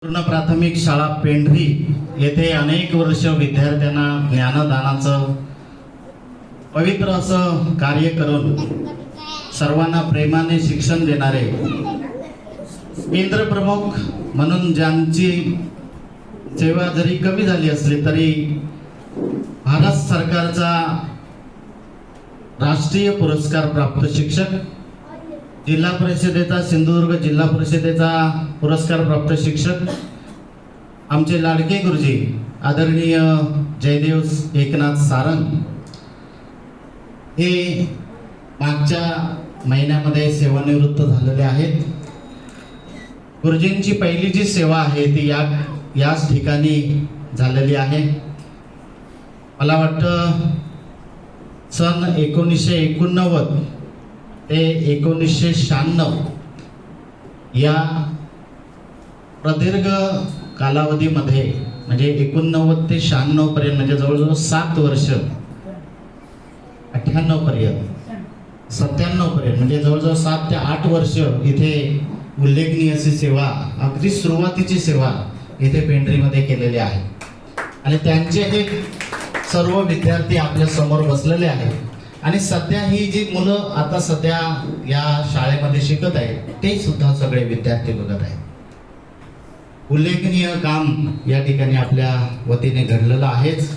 पूर्ण प्राथमिक शाळा पेंढरी येथे अनेक वर्ष विद्यार्थ्यांना ज्ञानदानाचं पवित्र असं कार्य करून सर्वांना प्रेमाने शिक्षण देणारे केंद्र प्रमुख म्हणून ज्यांची सेवा जरी कमी झाली असली तरी भारत सरकारचा राष्ट्रीय पुरस्कार प्राप्त शिक्षक, जिल्हा परिषदेचा सिंधुदुर्ग जिल्हा परिषदेचा पुरस्कार प्राप्त शिक्षक आमचे लाडके गुरुजी आदरणीय जयदेव एकनाथ सारंग हे मागच्या महिन्यामध्ये सेवानिवृत्त झालेले आहेत. गुरुजींची पहिली जी सेवा आहे ती याच ठिकाणी झालेली आहे. मला वाटतं सन 1989 ते 1996 या प्रदीर्घ कालावधीमध्ये म्हणजे 89 ते 96 पर्यंत म्हणजे जवळजवळ 7 वर्ष 98 पर्यंत 97 पर्यंत म्हणजे जवळजवळ 7 ते 8 वर्ष इथे उल्लेखनीय अशी सेवा, अगदी सुरुवातीची सेवा इथे पेंढरीमध्ये केलेली आहे. आणि त्यांचे हे सर्व विद्यार्थी आपल्या समोर बसलेले आहेत. आणि सध्या ही जी मुलं आता सध्या या शाळेमध्ये शिकत आहेत ते सुद्धा सगळे विद्यार्थी बघत आहेत. उल्लेखनीय काम या ठिकाणी आपल्या वतीने घडलेलं आहेच.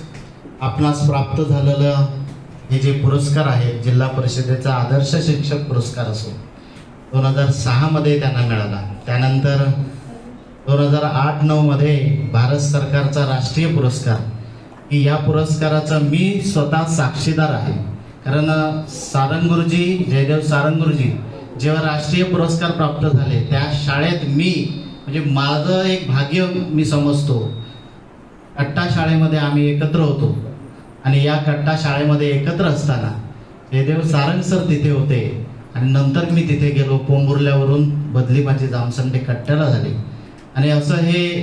आपणास प्राप्त झालेलं हे जे पुरस्कार आहेत, जिल्हा परिषदेचा आदर्श शिक्षक पुरस्कार असो 2006 मध्ये त्यांना मिळाला. त्यानंतर 2008-9 मध्ये भारत सरकारचा राष्ट्रीय पुरस्कार, की या पुरस्काराचा मी स्वतः साक्षीदार आहे. कारण सारंग गुरुजी, जयदेव सारंग गुरुजी जेव्हा राष्ट्रीय पुरस्कार प्राप्त झाले त्या शाळेत मी म्हणजे माझं एक भाग्य मी समजतो. कट्टा शाळेमध्ये आम्ही एकत्र होतो आणि या कट्टा शाळेमध्ये एकत्र असताना जयदेव सारंग सर तिथे होते आणि नंतर मी तिथे गेलो. पोंबुर्ल्यावरून बदली माझी जामसंडे कट्ट्याला झाली आणि असं हे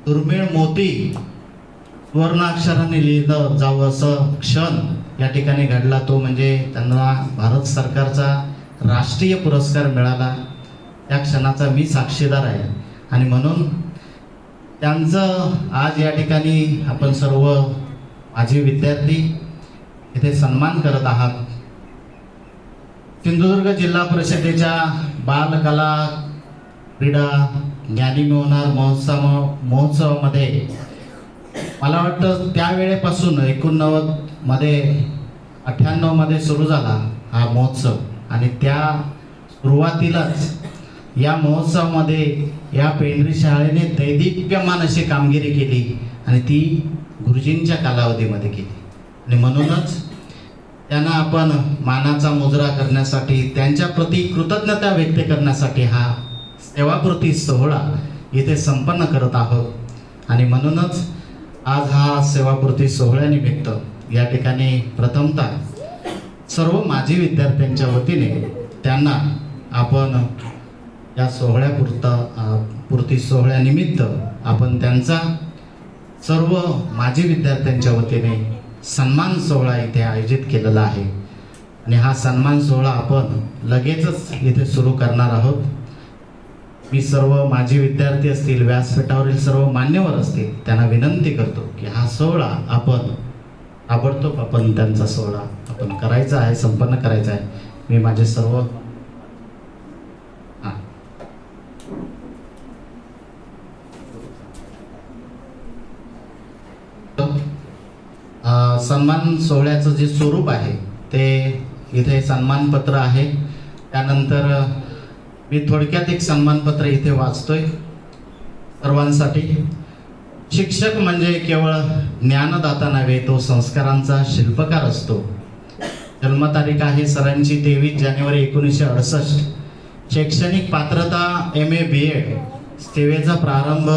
दुर्मिळ मोती सुवर्णाक्षराने लिहिलं जावं असं क्षण या ठिकाणी घडला. तो म्हणजे त्यांना भारत सरकारचा राष्ट्रीय पुरस्कार मिळाला. त्या क्षणाचा मी साक्षीदार आहे आणि म्हणून त्यांचं आज या ठिकाणी आपण सर्व माझे विद्यार्थी इथे सन्मान करत आहात. सिंधुदुर्ग जिल्हा परिषदेच्या बालकला क्रीडा ज्ञानी मिळवणार महोत्सवामध्ये मला वाटतं त्यावेळेपासून 89 मध्ये 98 मध्ये सुरू झाला हा महोत्सव आणि त्या सुरुवातीलाच या महोत्सवामध्ये या पेंढरी शाळेने दैदिप्यमान अशी कामगिरी केली आणि ती गुरुजींच्या कालावधीमध्ये केली. आणि म्हणूनच त्यांना आपण मानाचा मुजरा करण्यासाठी, त्यांच्या प्रती कृतज्ञता व्यक्त करण्यासाठी हा सेवाकृती सोहळा इथे संपन्न करत आहोत. आणि म्हणूनच आज हा सेवाकृती सोहळ्यानिमित्त या ठिकाणी प्रथमतः सर्व माजी विद्यार्थ्यांच्या वतीने त्यांना आपण या सोहळ्यापुरती सोहळ्यानिमित्त आपण त्यांचा सर्व माजी विद्यार्थ्यांच्या वतीने सन्मान सोहळा इथे आयोजित केलेला आहे. आणि हा सन्मान सोहळा आपण लगेचच इथे सुरू करणार आहोत. मी सर्व माजी विद्यार्थी असतील, व्यासपीठावरील सर्व मान्यवर असतील, त्यांना विनंती करतो की हा सोहळा आपण ताबडतोब आपण त्यांचा सोहळा आपण करायचा आहे, संपन्न करायचा आहे. मी माझे सर्व सन्मान सोहळ्याचं जे स्वरूप आहे ते इथे सन्मानपत्र आहे. त्यानंतर मी थोडक्यात एक सन्मानपत्र इथे वाचतोय सर्वांसाठी. शिक्षक म्हणजे केवळ ज्ञानदाता नव्हे, तो संस्कारांचा शिल्पकार असतो. जन्मतारीख आहे सरांची 23 जानेवारी 1968. शैक्षणिक पात्रता MA BEd. सेवेचा प्रारंभ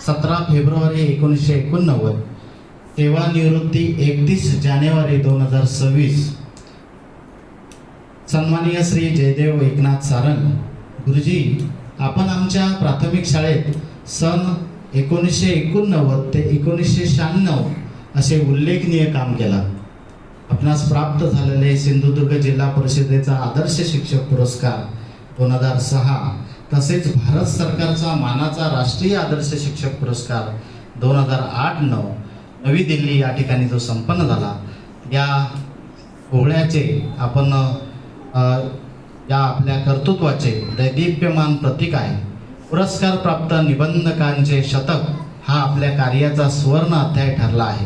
17 फेब्रुवारी 1989. सेवानिवृत्ती 31 जानेवारी 2026. सन्माननीय श्री जयदेव एकनाथ सारंग गुरुजी, आपण आमच्या प्राथमिक शाळेत सन 1989 ते 1996 असे उल्लेखनीय काम केला. आपणास प्राप्त झालेले सिंधुदुर्ग जिल्हा परिषदेचा आदर्श शिक्षक पुरस्कार 2006 तसेच भारत सरकारचा मानाचा राष्ट्रीय आदर्श शिक्षक पुरस्कार 2008-9 नवी दिल्ली या ठिकाणी जो संपन्न झाला, या सोहळ्याचे आपण या आपल्या कर्तृत्वाचे दैदिप्यमान प्रतीक आहे. पुरस्कार प्राप्त निबंधकांचे शतक हा आपल्या कार्याचा सुवर्ण अध्याय ठरला आहे.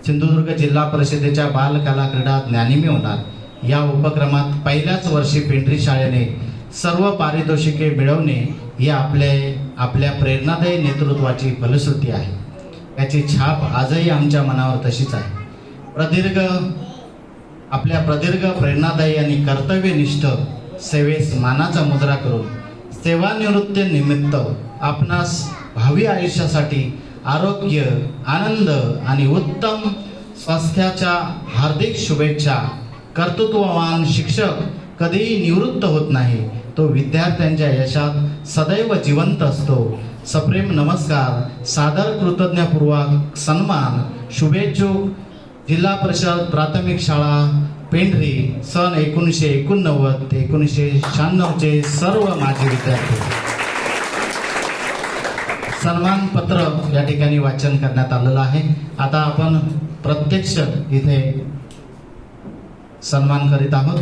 सिंधुदुर्ग जिल्हा परिषदेच्या बालकला क्रीडा ज्ञानिमी होणार या उपक्रमात पहिल्याच वर्षी पेंढरी शाळेने सर्व पारितोषिके मिळवणे ही आपल्या प्रेरणादायी नेतृत्वाची फलश्रुती आहे. याची छाप आजही आमच्या मनावर तशीच आहे. आपल्या प्रदीर्घ प्रेरणादायी आणि कर्तव्यनिष्ठ सेवेस मानाचा मुजरा करून सेवानिवृत्ती निमित्त आपणास भावी आयुष्यासाठी आरोग्य, आनंद आणि उत्तम स्वास्थ्याच्या हार्दिक शुभेच्छा. कर्तृत्ववान शिक्षक कधीही निवृत्त होत नाही, तो विद्यार्थ्यांच्या यशात सदैव जिवंत असतो. सप्रेम नमस्कार, सादर कृतज्ञपूर्वक सन्मान, शुभेच्छुक जिल्हा परिषद प्राथमिक शाळा पेंढरी सन 1989 ते 1996चे सर्व माजी विद्यार्थी. सन्मान पत्र या ठिकाणी वाचन करण्यात आलेलं आहे. आता आपण प्रत्यक्ष इथे सन्मान करीत आहोत.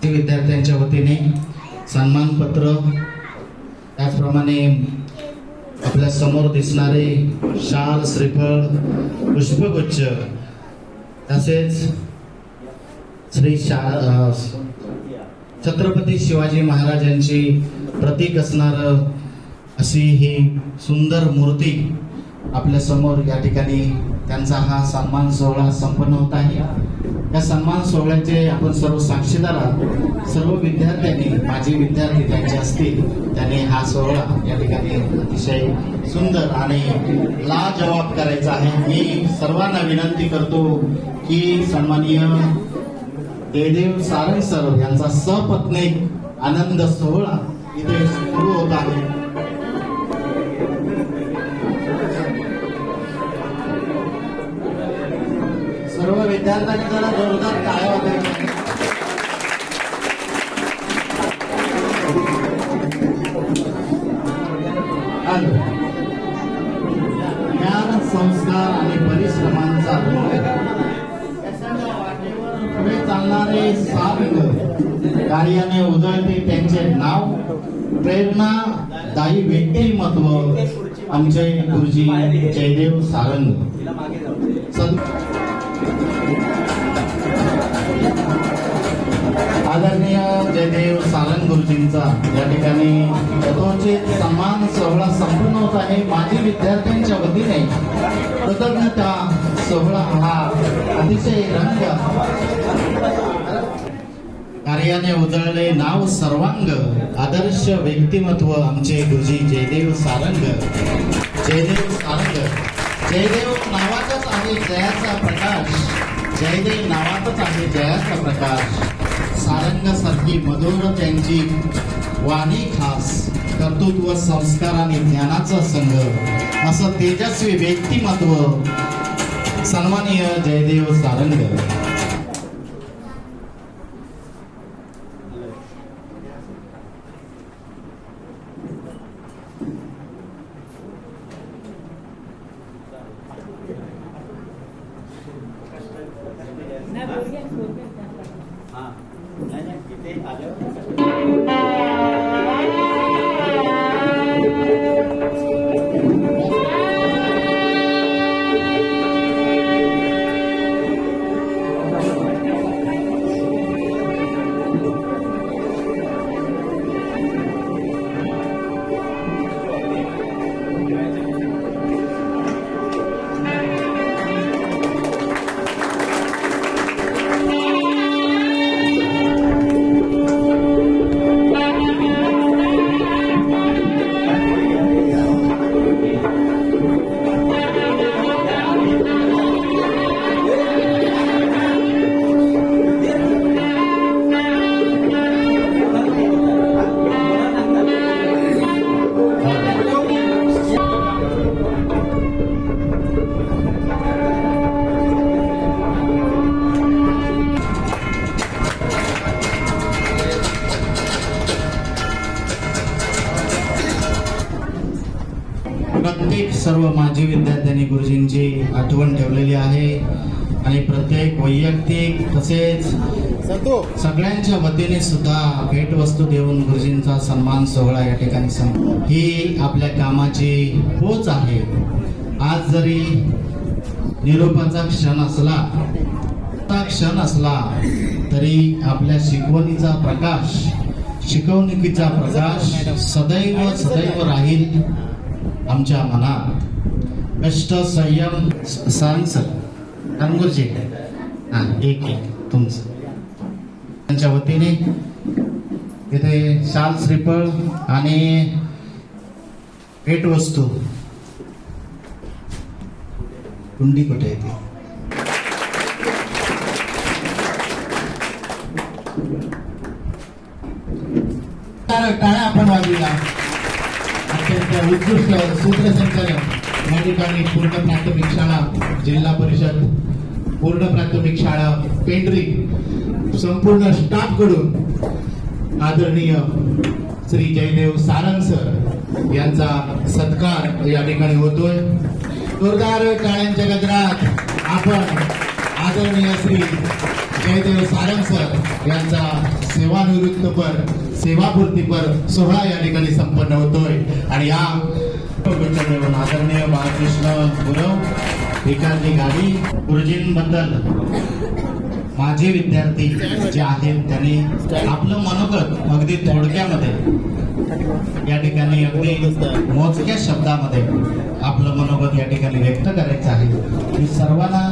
विद्यार्थ्यांच्या वतीने सन्मान पत्र, त्याचप्रमाणे आपल्या समोर दिसणारे शाल, श्रीफळ, पुष्पगुच्छ, तसेच श्री छत्रपती शिवाजी महाराजांची प्रतीक असणार अशी ही सुंदर मूर्ती आपल्या समोर या ठिकाणी त्यांचा हा सन्मान सोहळा संपन्न होत आहे. या सन्मान सोहळ्याचे आपण सर्व साक्षीदार आहात. सर्व विद्यार्थ्यांनी, माजी विद्यार्थी त्यांचे असतील, त्यांनी हा सोहळा या ठिकाणी अतिशय सुंदर आणि लाजवाब करायचा आहे. मी सर्वांना विनंती करतो की सन्माननीय जयदेव सारंग सर यांचा सपत्नीक आनंद सोहळा इथे सुरू होत आहे. सर्व विद्यार्थ्यांनी जरा जोरदार टाळ्या वाजवायच्या. ज्ञान, संस्कार आणि परिश्रमांचा पुढे चालणारे सारंग कार्याने उजळते त्यांचे नाव. प्रेरणादायी व्यक्तिमत्व आमचे गुरुजी जयदेव सारंग. आदरणीय जयदेव सारंग गुरुजींचा या ठिकाणी यथोचित सन्मान सोहळा संपन्न होत आहे. माजी विद्यार्थ्यांच्या वतीने कृतज्ञता सोहळा हा अतिशय रंग कार्याने उजळले नाव सर्वांग. आदर्श व्यक्तिमत्व आमचे गुरुजी जयदेव सारंग. जयदेव सारंग, जयदेव नावातच आहे जयाचा प्रकाश. जयदेव नावातच आहे जयाचा प्रकाश. सारंगासारखी मधुर त्यांची वाणी खास. कर्तृत्व, संस्कार आणि ज्ञानाचा संघ असं तेजस्वी व्यक्तिमत्व सन्माननीय जयदेव सारंग. सर्व माजी विद्यार्थ्यांनी गुरुजींची आठवण ठेवलेली आहे आणि प्रत्येक वैयक्तिक तसेच सगळ्यांच्या वतीने सुद्धा भेटवस्तू देऊन गुरुजींचा सन्मान सोहळा या ठिकाणी ही आपल्या कामाची पोच आहे. आज जरी निरोपाचा क्षण असला तरी आपल्या शिकवणुकीचा प्रकाश सदैव राहील आमच्या मनात. कष्ट संयम गुरुजी एक तुमचं त्यांच्या वतीने इथे शाल श्रीफळ आणि भेटवस्तू कुंडी कुठे येते टाळ्या आपण वाजविला. अत्यंत उत्कृष्ट सूत्रसंचालन या ठिकाणी पूर्ण प्राथमिक शाळा जिल्हा परिषद पूर्ण प्राथमिक शाळा पेंढरी संपूर्ण स्टाफ कडून आदरणीय श्री जयदेव सारंग सर यांचा सत्कार या ठिकाणी होतोय. जोरदार टाळ्यांच्या गजरात आपण आदरणीय श्री जयदेव सारंग सर यांचा सेवापूर्तीपर सोहळा या ठिकाणी संपन्न होतोय. आणि या आदरणीय बाळकृष्ण गुरव भिकाजी गाडी गुरुजींबद्दल माझे विद्यार्थी जे आहेत त्यांनी आपलं मनोगत अगदी थोडक्यामध्ये या ठिकाणी अगदी मोजक्या शब्दामध्ये आपलं मनोगत या ठिकाणी व्यक्त करायचं आहे. मी सर्वांना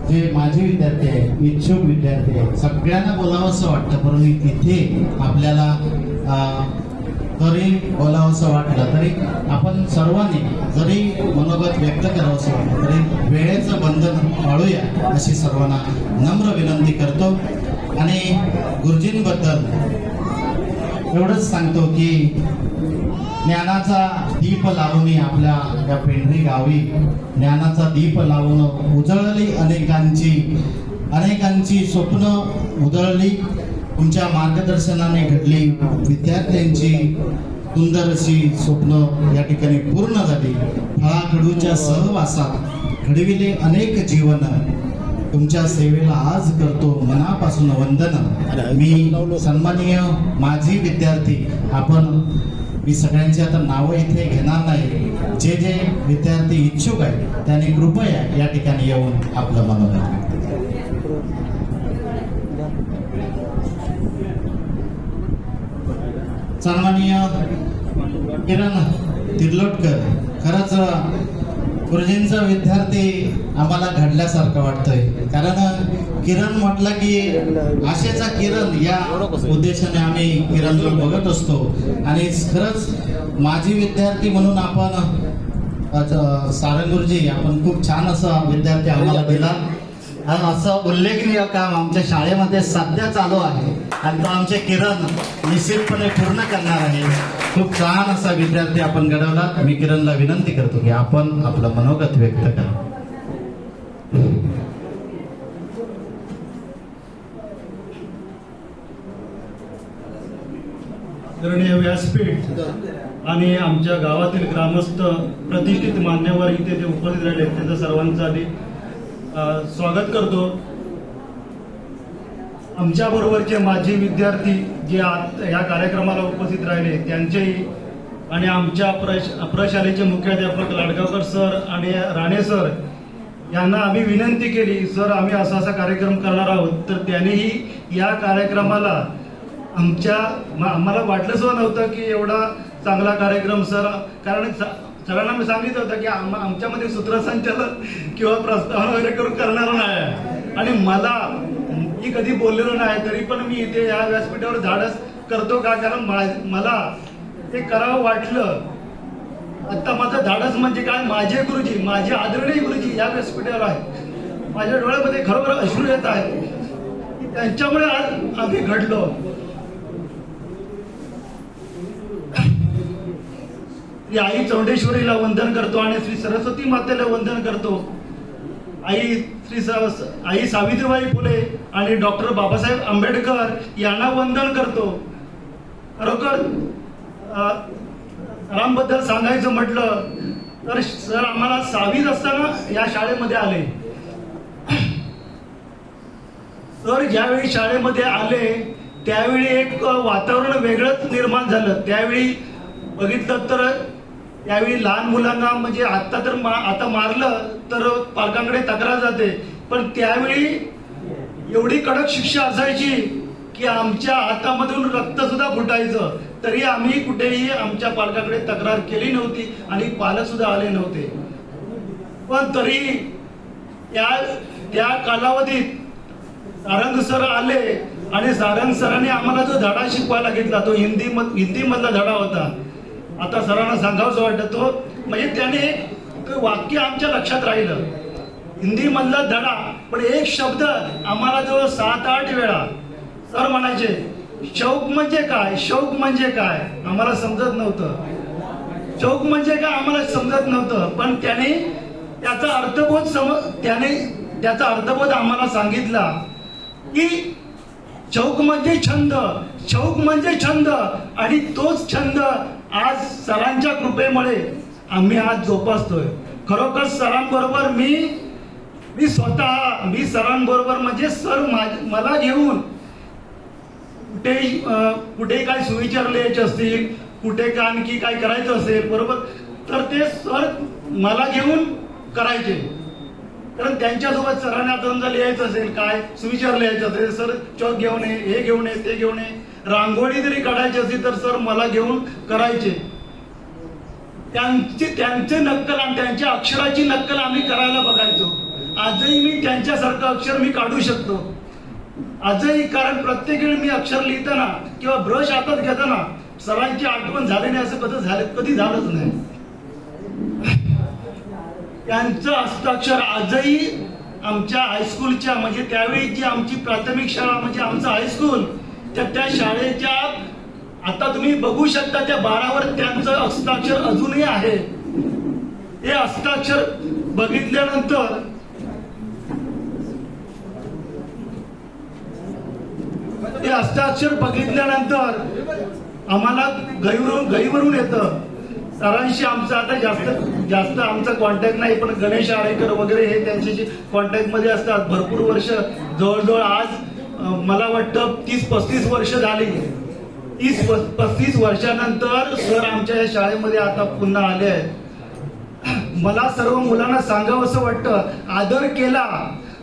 जे माझे विद्यार्थी आहे इच्छुक विद्यार्थी आहे सगळ्यांना बोलावंसं वाटतं परंतु इथे आपल्याला जरी बोलावंसं वाटलं तरी आपण सर्वांनी जरी मनोगत व्यक्त करावंसं वाटलं तरी वेळेचं बंधन पाळूया अशी सर्वांना नम्र विनंती करतो. आणि गुरुजींबद्दल एवढंच सांगतो की ज्ञानाचा दीप लावून आपल्या या पेंढरी गावी ज्ञानाचा दीप लावून उजळली अनेकांची स्वप्न उजळली. तुमच्या मार्गदर्शनाने घडली विद्यार्थ्यांची सुंदर अशी स्वप्न या ठिकाणी पूर्ण झाली. फळाखडूच्या सहवासात घडविले अनेक जीवन तुमच्या सेवेला आज करतो मनापासून वंदन. मी सन्माननीय माझी विद्यार्थी मी सगळ्यांची आता नावं इथे घेणार नाही. जे जे विद्यार्थी इच्छुक आहेत त्यांनी कृपया या ठिकाणी येऊन आपलं मनोगत सन्माननीय किरण तिर्लोटकर खरंच गुरुजींचा विद्यार्थी आम्हाला घडल्यासारखं वाटतंय. कारण किरण म्हटलं की आशेचा किरण या उद्देशाने आम्ही किरणला बघत असतो. आणि खरंच माझी विद्यार्थी म्हणून आपण सारंग गुरुजी आपण खूप छान असा विद्यार्थी आम्हाला दिला. असं उल्लेखनीय काम आमच्या शाळेमध्ये सध्या चालू आहे आणि तो आमचे किरण निश्चितपणे पूर्ण करणार आहे. खूप छान असा विद्यार्थी आपण घडवला. मी किरणला विनंती करतो की आपण आपलं मनोगत व्यक्त करा. आदरणीय व्यासपीठ आणि आमच्या गावातील ग्रामस्थ प्रतिष्ठित मान्यवर इथे जे उपस्थित राहिले त्यांचं सर्वांचं आधी स्वागत करतो. आमच्या बरोबरचे माजी विद्यार्थी जे या कार्यक्रमाला उपस्थित राहिले त्यांचेही आणि आमच्या प्रशालेचे मुख्याध्यापक लाडगावकर सर आणि राणे सर यांना आम्ही विनंती केली सर आम्ही असा कार्यक्रम करणार आहोत. तर त्यांनीही या कार्यक्रमाला आम्हाला वाटलं सुद्धा नव्हतं की एवढा चांगला कार्यक्रम सर कारण सरांना मी सांगितलं होतं की आमच्यामध्ये सूत्रसंचालन किंवा प्रस्तावना वगैरे करून करणार नाही आणि मला मी कधी बोललेलो नाही तरी पण मी इथे या व्यासपीठावर धाडस करतो का कारण मला ते करावं वाटलं. आता माझं धाडस म्हणजे काय माझे गुरुजी माझे आदरणीय गुरुजी या व्यासपीठावर आहेत. माझ्या डोळ्यामध्ये खरोखर अश्रू येत आहेत. त्यांच्यामुळे आज आम्ही घडलो. आई चौंडेश्वरीला वंदन करतो आणि श्री सरस्वती मातेला वंदन करतो. आई सावित्रीबाई फुले आणि डॉक्टर बाबासाहेब आंबेडकर यांना वंदन करतो. खरोखर रामबद्दल सांगायचं म्हटलं तर सर आम्हाला 6वीत असताना या शाळेमध्ये आले. सर ज्यावेळी शाळेमध्ये आले त्यावेळी एक वातावरण वेगळंच निर्माण झालं. त्यावेळी बघितलं तर त्यावेळी लहान मुलांना म्हणजे आता तर आता मारलं तर पालकांकडे तक्रार जाते, पण त्यावेळी एवढी कडक शिक्षा असायची की आमच्या हातामधून रक्त सुद्धा फुटायचं, तरी आम्ही कुठेही आमच्या पालकाकडे तक्रार केली नव्हती आणि पालक सुद्धा आले नव्हते. पण तरी त्या कालावधीत सारंग सर आले आणि सारंग सरांनी आम्हाला जो धडा शिकवायला घेतला तो हिंदी मधला धडा होता. आता सरांना सांगावंसं वाटतं तो म्हणजे त्याने एक वाक्य आमच्या लक्षात राहिलं, हिंदी मधला धडा, पण एक शब्द आम्हाला जो 7-8 वेळा सर म्हणायचे, शौक म्हणजे काय, शौक म्हणजे काय, आम्हाला समजत नव्हतं. शौक म्हणजे काय आम्हाला समजत नव्हतं, पण त्याने त्याचा अर्थबोध आम्हाला सांगितला की शौक म्हणजे छंद, शौक म्हणजे छंद, आणि तोच छंद आज सरांच्या कृपेमुळे आम्ही आज जोपासतोय. खरोखर सरांबरोबर मी सरांबरोबर म्हणजे सर मला घेऊन कुठे काय सुविचार लिहायचे असतील, कुठे काय आणखी काय करायचं असेल बरोबर, तर ते सर मला घेऊन करायचे. कारण त्यांच्यासोबत सरांना आता समजा लिहायचं असेल, काय सुविचार लिहायचं असेल, सर चॉक घेऊन ये, हे घेऊन ये, ते घेऊन ये, रांगोळी जरी काढायची असेल तर सर मला घेऊन करायचे. त्यांचे नक्कल आणि त्यांच्या अक्षराची नक्कल आम्ही करायला बघायचो. आजही मी त्यांच्यासारखं अक्षर मी काढू शकतो आजही, कारण प्रत्येक वेळी मी अक्षर लिहिताना किंवा ब्रश हातात घेताना सरांची आठवण झाली नाही असं कधी झालंच नाही. त्यांचं हस्ताक्षर आजही आमच्या हायस्कूलच्या म्हणजे त्यावेळी जी आमची प्राथमिक शाळा म्हणजे आमचं हायस्कूल, त्या शाळेच्या आता तुम्ही बघू शकता त्या बारावर त्यांचं हस्ताक्षर अजूनही आहे. हे हस्ताक्षर बघितल्यानंतर आम्हाला गहीवरून येतं. सरांशी आमचा आता जास्त आमचा कॉन्टॅक्ट नाही, पण गणेश आळेकर वगैरे हे त्यांच्याशी कॉन्टॅक्ट मध्ये असतात. भरपूर वर्ष, जवळजवळ आज मला वाटतं 30-35 वर्ष झाली. 30-35 वर्षानंतर सर आमच्या या शाळेमध्ये आता पुन्हा आले आहेत. मला सर्व मुलांना सांगावं असं वाटतं, आदर केला,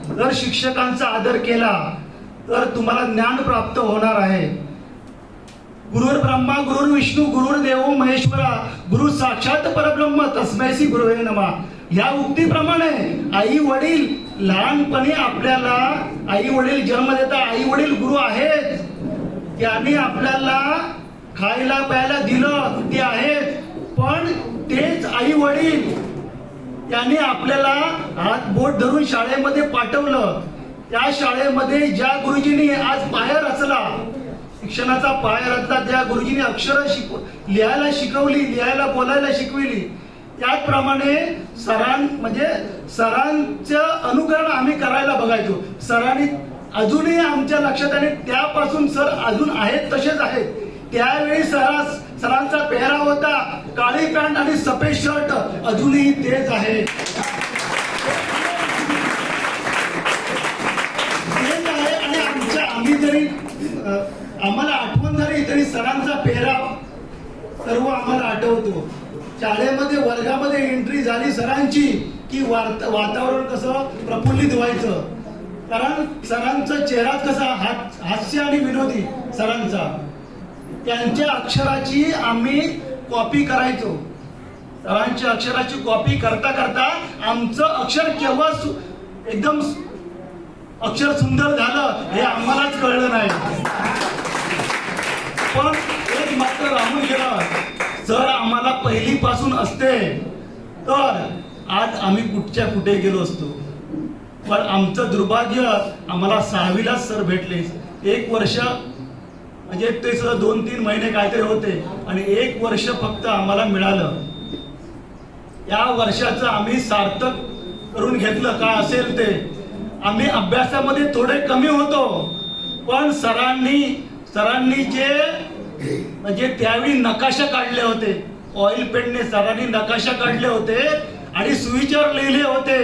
जर शिक्षकांचा आदर केला तर तुम्हाला ज्ञान प्राप्त होणार आहे. गुरुर् ब्रह्मा गुरुर् विष्णू गुरुर्देव महेश्वरा गुरु साक्षात परब्रह्म तस्मै श्री गुरुवे नमः. या उक्तीप्रमाणे आई वडील लहानपणी आपल्याला आई वडील जन्म देतात, आई वडील गुरु आहेत. त्यांनी आपल्याला खायला प्यायला दिलं ते आहेत, पण तेच आई वडील त्यांनी आपल्याला हात बोट धरून शाळेमध्ये पाठवलं. त्या शाळेमध्ये ज्या गुरुजींनी आज पाया रचला, शिक्षणाचा पाया रचला, त्या गुरुजींनी अक्षर लिहायला शिकवली, लिहायला बोलायला शिकविली. त्याचप्रमाणे सरांचं अनुकरण आम्ही करायला बघायचो. सरांनी अजूनही आमच्या लक्षात आले, त्यापासून सर अजून आहेत तसेच आहेत. त्यावेळी सरांचा पेहराव होता काळी पॅन्ट आणि सफेद शर्ट, अजूनही तेच आहे. आम्ही जरी आम्हाला आठवण झाली तरी सरांचा पेहराव सर्व आम्हाला आठवतो. शाळेमध्ये वर्गामध्ये एंट्री झाली सरांची की वातावरण कसं प्रफुल्लित व्हायचं, कारण सरांचा चेहरा कसा हास्य आणि विनोदी सरांचा. त्यांच्या अक्षराची आम्ही कॉपी करायचो. सरांच्या अक्षराची कॉपी करता करता आमचं अक्षर केव्हा एकदम अक्षर सुंदर झालं हे आम्हालाच कळलं नाही. पण एक मात्र राहून गेलं, सर आम्हाला पहिलीपासून असते तर आज आम्ही कुठे गेलो असतो. पण आमचं दुर्भाग्य आम्हाला 6वीलाच सर भेटले. 1 वर्ष म्हणजे ते सर 2-3 महिने काहीतरी होते आणि 1 वर्ष फक्त आम्हाला मिळालं. या वर्षाचं आम्ही सार्थक करून घेतलं. का असेल ते आम्ही अभ्यासामध्ये थोडे कमी होतो, पण सरांनी जे म्हणजे त्यावेळी नकाशा काढले होते ऑइल पेनने सरांनी नकाशा काढले होते आणि सुविचार लिहिले होते,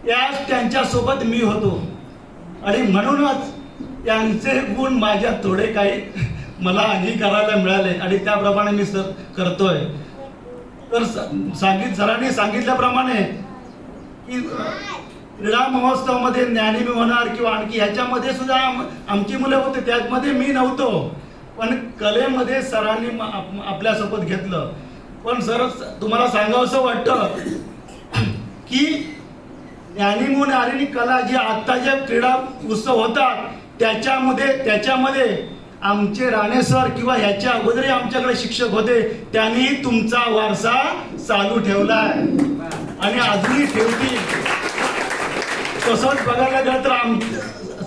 याच त्यांच्यासोबत मी होतो आणि म्हणूनच त्यांचे गुण माझ्यात थोडे काही मला अंगीकारायला मिळाले आणि त्याप्रमाणे मी करतोय. तर सरांनी सांगितल्याप्रमाणे की क्रीडा महोत्सवामध्ये ज्ञानी होणार किंवा आणखी ह्याच्यामध्ये सुद्धा आमची मुलं होते, त्यामध्ये मी नव्हतो, पण कलेमध्ये सरांनी आपल्यासोबत घेतलं. पण सर तुम्हाला सांगावंसं वाटतं की ज्ञानी म्हणून आलेली कला जी आता जे क्रीडा उत्सव होतात त्याच्यामध्ये आमचे राणे सर किंवा ह्याच्या अगोदरही आमच्याकडे शिक्षक होते, त्यांनी तुमचा वारसा चालू ठेवलाय आणि अजूनही ठेवतील. तसंच बघायला गेलं तर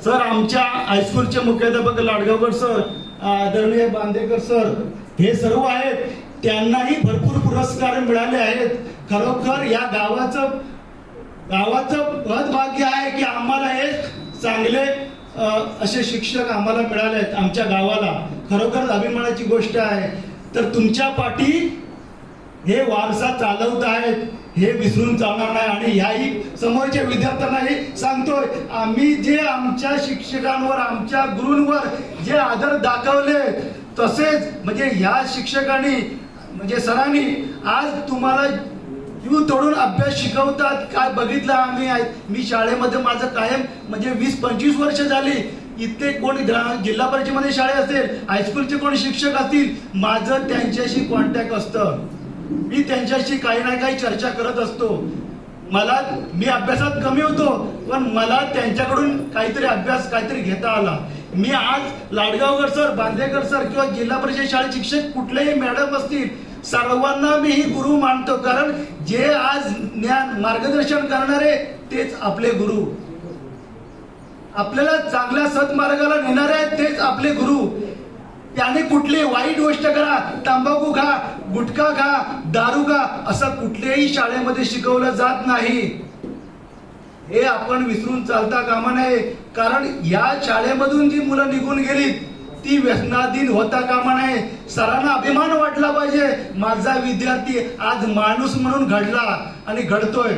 सर आमच्या हायस्कूलचे मुख्याध्यापक लाडगावकर सर, आदरणीय बांदेकर सर हे सर्व आहेत, त्यांनाही भरपूर पुरस्कार मिळाले आहेत. खरोखर या गावाचं भाग्य आहे की आम्हाला हे चांगले असे शिक्षक आम्हाला मिळाले आहेत आमच्या गावाला. खरोखर अभिमानाची गोष्ट आहे. तर तुमच्या पाठी हे वारसा चालवत आहेत हे विसरून चालणार नाही. आणि ह्याही समोरच्या विद्यार्थ्यांनाही सांगतोय, आम्ही जे आमच्या शिक्षकांवर आमच्या गुरूंवर जे आदर दाखवले, तसेच म्हणजे ह्या शिक्षकांनी म्हणजे सरांनी आज तुम्हाला जीव तोडून अभ्यास शिकवतात. काय बघितलं मी शाळेमध्ये माझं कायम म्हणजे 20-25 वर्ष झाली. इथे कोण जिल्हा परिषदेमध्ये शाळे असेल, हायस्कूलचे कोण शिक्षक असतील, माझं त्यांच्याशी कॉन्टॅक्ट असतं. मी त्यांच्याशी काही ना काही चर्चा करत असतो. मी अभ्यासात कमी होतो, पण मला त्यांच्याकडून काहीतरी घेता आला. मी आज लाडगावकर सर, बांदेकर सर किंवा जिल्हा परिषद शाळेत शिक्षक कुठलेही मॅडम असतील, सर्वांना मी ही गुरु मानतो. कारण जे आज ज्ञान मार्गदर्शन करणारे तेच आपले गुरु, आपल्याला चांगल्या सत्मार्गाला नेणारे आहेत तेच आपले गुरु. त्याने कुठली वाईट गोष्ट करा, तंबाखू खा, गुटखा खा, दारू खा, असं कुठल्याही शाळेमध्ये शिकवलं जात नाही. हे आपण विसरून चालता कामा नये. कारण या शाळेमधून जी मुलं निघून गेली ती व्यसनाधीन होता कामा नये. सरांना अभिमान वाटला पाहिजे, माझा विद्यार्थी आज माणूस म्हणून घडला आणि घडतोय.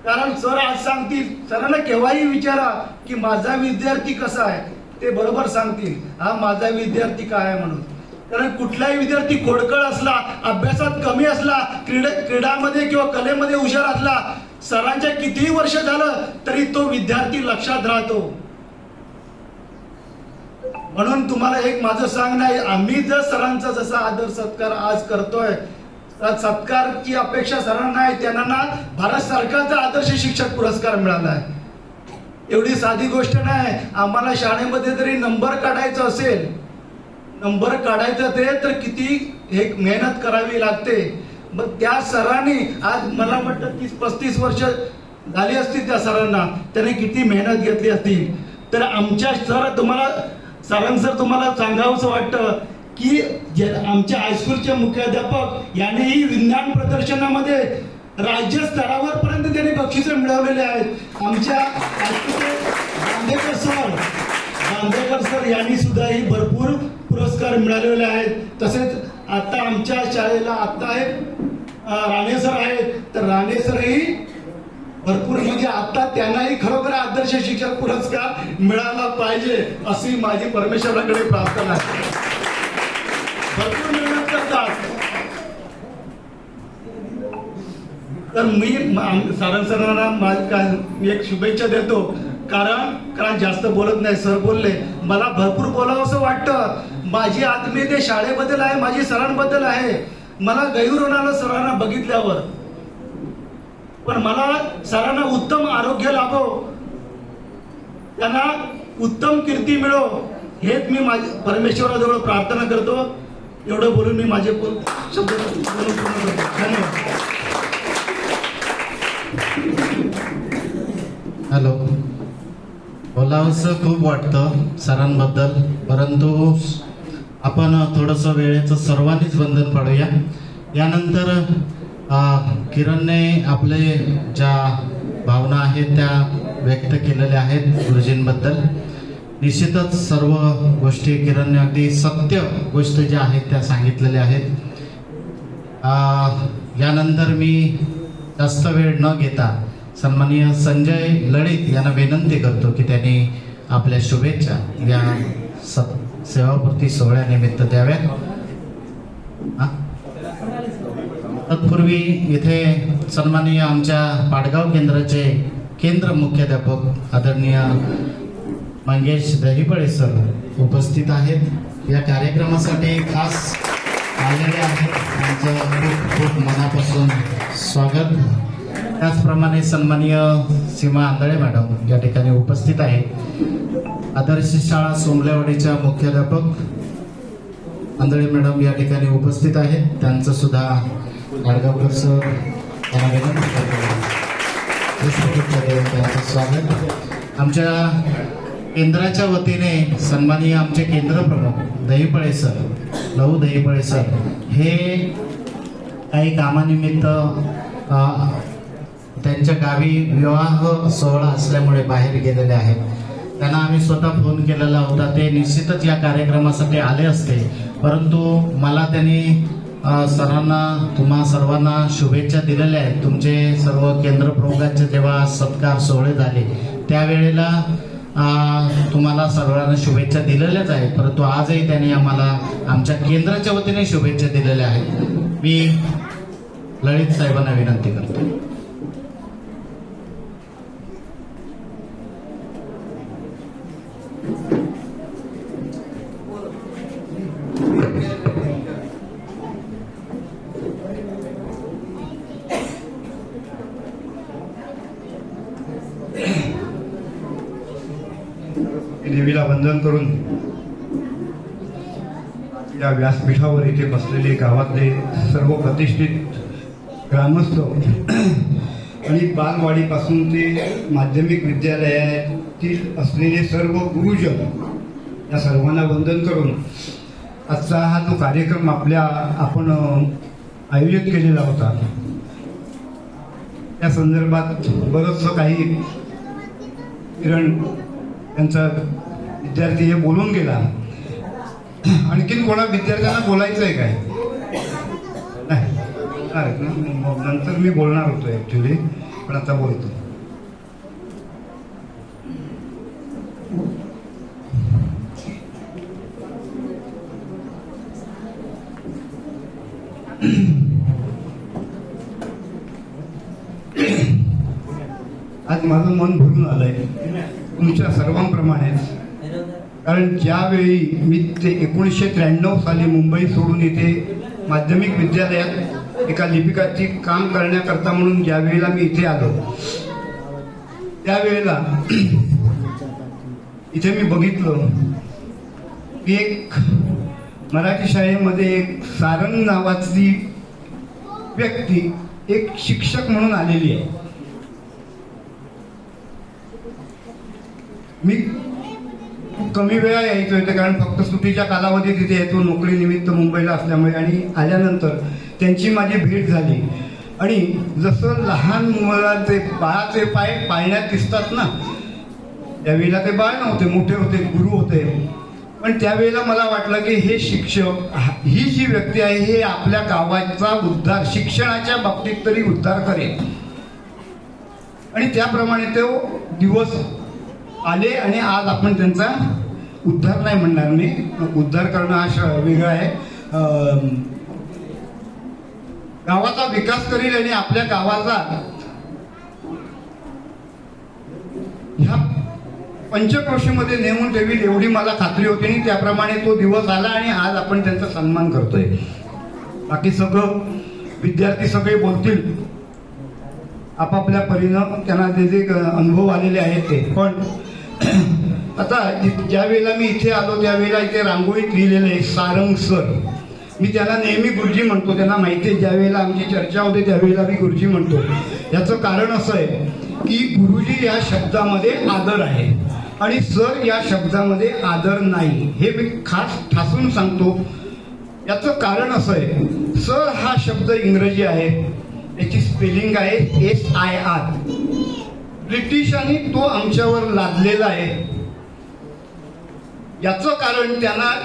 कारण सर आज सांगतील, सरांना केव्हाही विचारा की माझा विद्यार्थी कसा आहे, ते बरोबर सांगतील हा माझा विद्यार्थी काय आहे म्हणून. कारण कुठलाही विद्यार्थी खोडकळ असला, अभ्यासात कमी असला, क्रीडामध्ये किंवा कलेमध्ये हुशार असला, सरांच्या कितीही वर्ष झालं तरी तो विद्यार्थी लक्षात राहतो. म्हणून तुम्हाला एक माझं सांगणं आहे, आम्ही जर सरांचा जसा आदर सत्कार आज करतोय, सत्कारची अपेक्षा सरांना आहे, त्यांना भारत सरकारचा आदर्श शिक्षक पुरस्कार मिळाला आहे. एवढी साधी गोष्ट नाही. आम्हाला शाळेमध्ये जरी नंबर काढायचा असेल, नंबर काढायचं ते तर किती एक मेहनत करावी लागते. मग त्या सरांनी आज मला वाटतं 30-35 वर्ष झाली असतील त्या सरांना, त्याने किती मेहनत घेतली असतील. तर आमच्या सर तुम्हाला सांगावंसं वाटतं की आमच्या हायस्कूलचे मुख्याध्यापक यांनीही विज्ञान प्रदर्शनामध्ये राज्य स्तरावर पर्यंत त्यांनी बक्षिसे मिळवलेले आहेत. आमच्या हायस्कूलचे बांदेकर सर यांनी सुद्धा भरपूर पुरस्कार मिळालेले आहेत. तसेच आता आमच्या शाळेला आता राणे सर आहेत, तर राणे सरही भरपूर म्हणजे आता त्यांनाही खरोखर आदर्श शिक्षक पुरस्कार मिळाला पाहिजे अशी माझी परमेश्वराकडे प्रार्थना आहे. भरपूर मेहनत करतात. तर मी सरांना एक शुभेच्छा देतो. कारण जास्त बोलत नाही, सर बोलले, मला भरपूर बोलावंसं वाटतं. माझी आत्मीयता शाळेबद्दल आहे, माझी सरांबद्दल आहे. मला गैर होणारं सरांना बघितल्यावर, पण मला सरांना उत्तम आरोग्य लाभो, त्यांना उत्तम कीर्ती मिळो, हेच मी माझ्या परमेश्वराजवळ प्रार्थना करतो. एवढं बोलून मी माझे शब्द पूर्ण करतो. धन्यवाद. हॅलो, बोलावंसं खूप वाटतं सरांबद्दल, परंतु आपण थोडंसं वेळेचं सर्वांनीच बंधन पाडूया. यानंतर किरणने आपले ज्या भावना आहेत त्या व्यक्त केलेल्या आहेत गुरुजींबद्दल. निश्चितच सर्व गोष्टी किरणने अगदी सत्य गोष्ट ज्या आहेत त्या सांगितलेल्या आहेत. यानंतर मी जास्त वेळ न घेता सन्माननीय संजय लळित यांना विनंती करतो की त्यांनी आपल्या शुभेच्छा या सेवापूर्ती सोहळ्यानिमित्त द्याव्यात. तत्पूर्वी इथे सन्माननीय आमच्या पाडगाव केंद्राचे केंद्र मुख्याध्यापक आदरणीय मंगेश दहिपळे सर उपस्थित आहेत. या कार्यक्रमासाठी खास आलेले आहेत. त्यांचं खूप खूप मनापासून स्वागत. त्याचप्रमाणे सन्माननीय सीमा आंधळे मॅडम या ठिकाणी उपस्थित आहे. आदर्श शाळा सोमलेवाडीच्या मुख्याध्यापक आंधळे मॅडम या ठिकाणी उपस्थित आहेत. त्यांचं सुद्धा गाडगावकर सर यांना विनंती करतो त्यांचं स्वागत. आमच्या केंद्राच्या वतीने सन्माननीय आमचे केंद्र प्रमुख दहिपळे सर, लहू दहिपळे सर हे काही कामानिमित्त त्यांच्या गावी विवाह सोहळा असल्यामुळे बाहेर गेलेले आहेत. त्यांना आम्ही स्वतः फोन केलेला होता. ते निश्चितच या कार्यक्रमासाठी आले असते, परंतु मला त्यांनी सरांना तुम्हा सर्वांना शुभेच्छा दिलेल्या आहेत. तुमचे सर्व केंद्र प्रमुखांचे जेव्हा सत्कार सोहळे झाले त्यावेळेला तुम्हाला सर्वांना शुभेच्छा दिलेल्याच आहेत, परंतु आजही त्यांनी आम्हाला आमच्या केंद्राच्या वतीने शुभेच्छा दिलेल्या आहेत. मी ललित साहेबांना विनंती करतो. देवीला वंदन करून या व्यासपीठावर इथे बसलेले गावातले सर्व प्रतिष्ठित ग्रामस्थ आणि बालवाडीपासून ते माध्यमिक विद्यालयातील असलेले सर्व गुरुजन या सर्वांना वंदन करून आजचा हा जो कार्यक्रम आपण आयोजित केलेला होता त्या संदर्भात बरंचसं काही किरण त्यांचा विद्यार्थी हे बोलून गेला. आणखीन कोणा विद्यार्थ्यांना बोलायचं आहे काय? नाही, नंतर मी बोलणार होतो ऍक्च्युली, पण आता बोलतो. आज माझं मन भरून आलंय तुमच्या सर्वांप्रमाणेच. कारण ज्यावेळी मी ते 1993 साली मुंबई सोडून इथे माध्यमिक विद्यालयात एका लिपिकाची काम करण्याकरता म्हणून ज्या वेळेला मी इथे आलो त्यावेळेला इथे मी बघितलं की एक मराठी शाळेमध्ये एक सारंग नावाची व्यक्ती एक शिक्षक म्हणून आलेली आहे. मी खूप कमी वेळा यायचो इथे, कारण फक्त सुट्टीच्या कालावधीत तिथे यायचो नोकरीनिमित्त मुंबईला असल्यामुळे. आणि आल्यानंतर त्यांची माझी भेट झाली. आणि जसं लहान मुलाचे बाळाचे पाय पाळण्यात दिसतात ना, त्यावेळेला ते बाळ नव्हते, मोठे होते, गुरु होते. पण त्यावेळेला मला वाटलं की हे शिक्षक, ही जी व्यक्ती आहे हे आपल्या गावाचा उद्धार, शिक्षणाच्या बाबतीत तरी उद्धार करेल. आणि त्याप्रमाणे तो दिवस आले आणि आज आपण त्यांचा उद्धार नाही म्हणणार मी, उद्धार करणं हा वेगळा आहे. गावाचा विकास करील आणि आपल्या गावाचा ह्या पंचक्रोशीमध्ये नेऊन ठेवील एवढी मला खात्री होती. आणि त्याप्रमाणे तो दिवस आला आणि आज आपण त्यांचा सन्मान करतोय. बाकी सगळं विद्यार्थी सगळे बोलतील आपापल्या परीनं, त्यांना जे जे अनुभव आलेले आहेत ते. पण आता ज्या वेळेला मी इथे आलो त्यावेळेला इथे रांगोळीत लिहिलेलं आहे सारंग सर. मी त्याला नेहमी गुरुजी म्हणतो, त्यांना माहिती आहे. ज्या वेळेला आमची चर्चा होते त्यावेळेला मी गुरुजी म्हणतो. याचं कारण असं आहे की गुरुजी या शब्दामध्ये आदर आहे आणि सर या शब्दामध्ये आदर नाही, हे मी खास ठासून सांगतो. याचं कारण असं आहे, सर हा शब्द इंग्रजी आहे, याची स्पेलिंग आहे SIR. ब्रिटिशांनी तो आमच्यावर लादलेला आहे. याचं कारण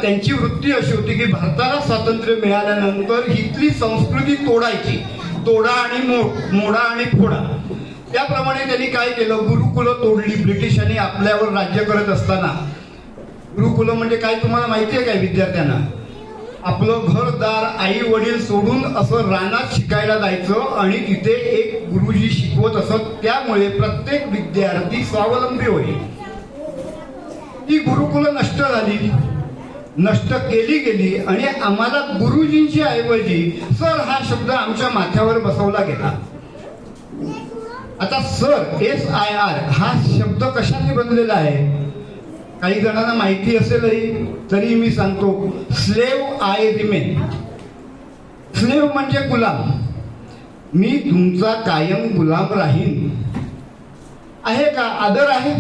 त्यांची वृत्ती अशी होती की भारताला स्वातंत्र्य मिळाल्यानंतर इथली संस्कृती तोडायची, तोडा आणि मोडा आणि फोडा. त्याप्रमाणे त्यांनी काय केलं, गुरुकुलं तोडली. ब्रिटिशांनी आपल्यावर राज्य करत असताना गुरुकुलं म्हणजे काय तुम्हाला माहिती आहे काय विद्यार्थ्यांना? आपलं घरदार आई वडील सोडून असं रानात शिकायला जायचं आणि तिथे एक गुरुजी शिकवत असत. त्यामुळे प्रत्येक विद्यार्थी स्वावलंबी होईल. ती गुरुकुलं नष्ट झाली, नष्ट केली गेली आणि आम्हाला गुरुजींची ऐवजी सर हा शब्द आमच्या माथ्यावर बसवला गेला. आता सर SIR हा शब्द कशाने बनलेला आहे? काही जणांना माहिती असेलही तरी मी सांगतो. Slave I remain. स्लेव म्हणजे गुलाम. मी तुमचा कायम गुलाम राहीन. आहे का? आदर आहे?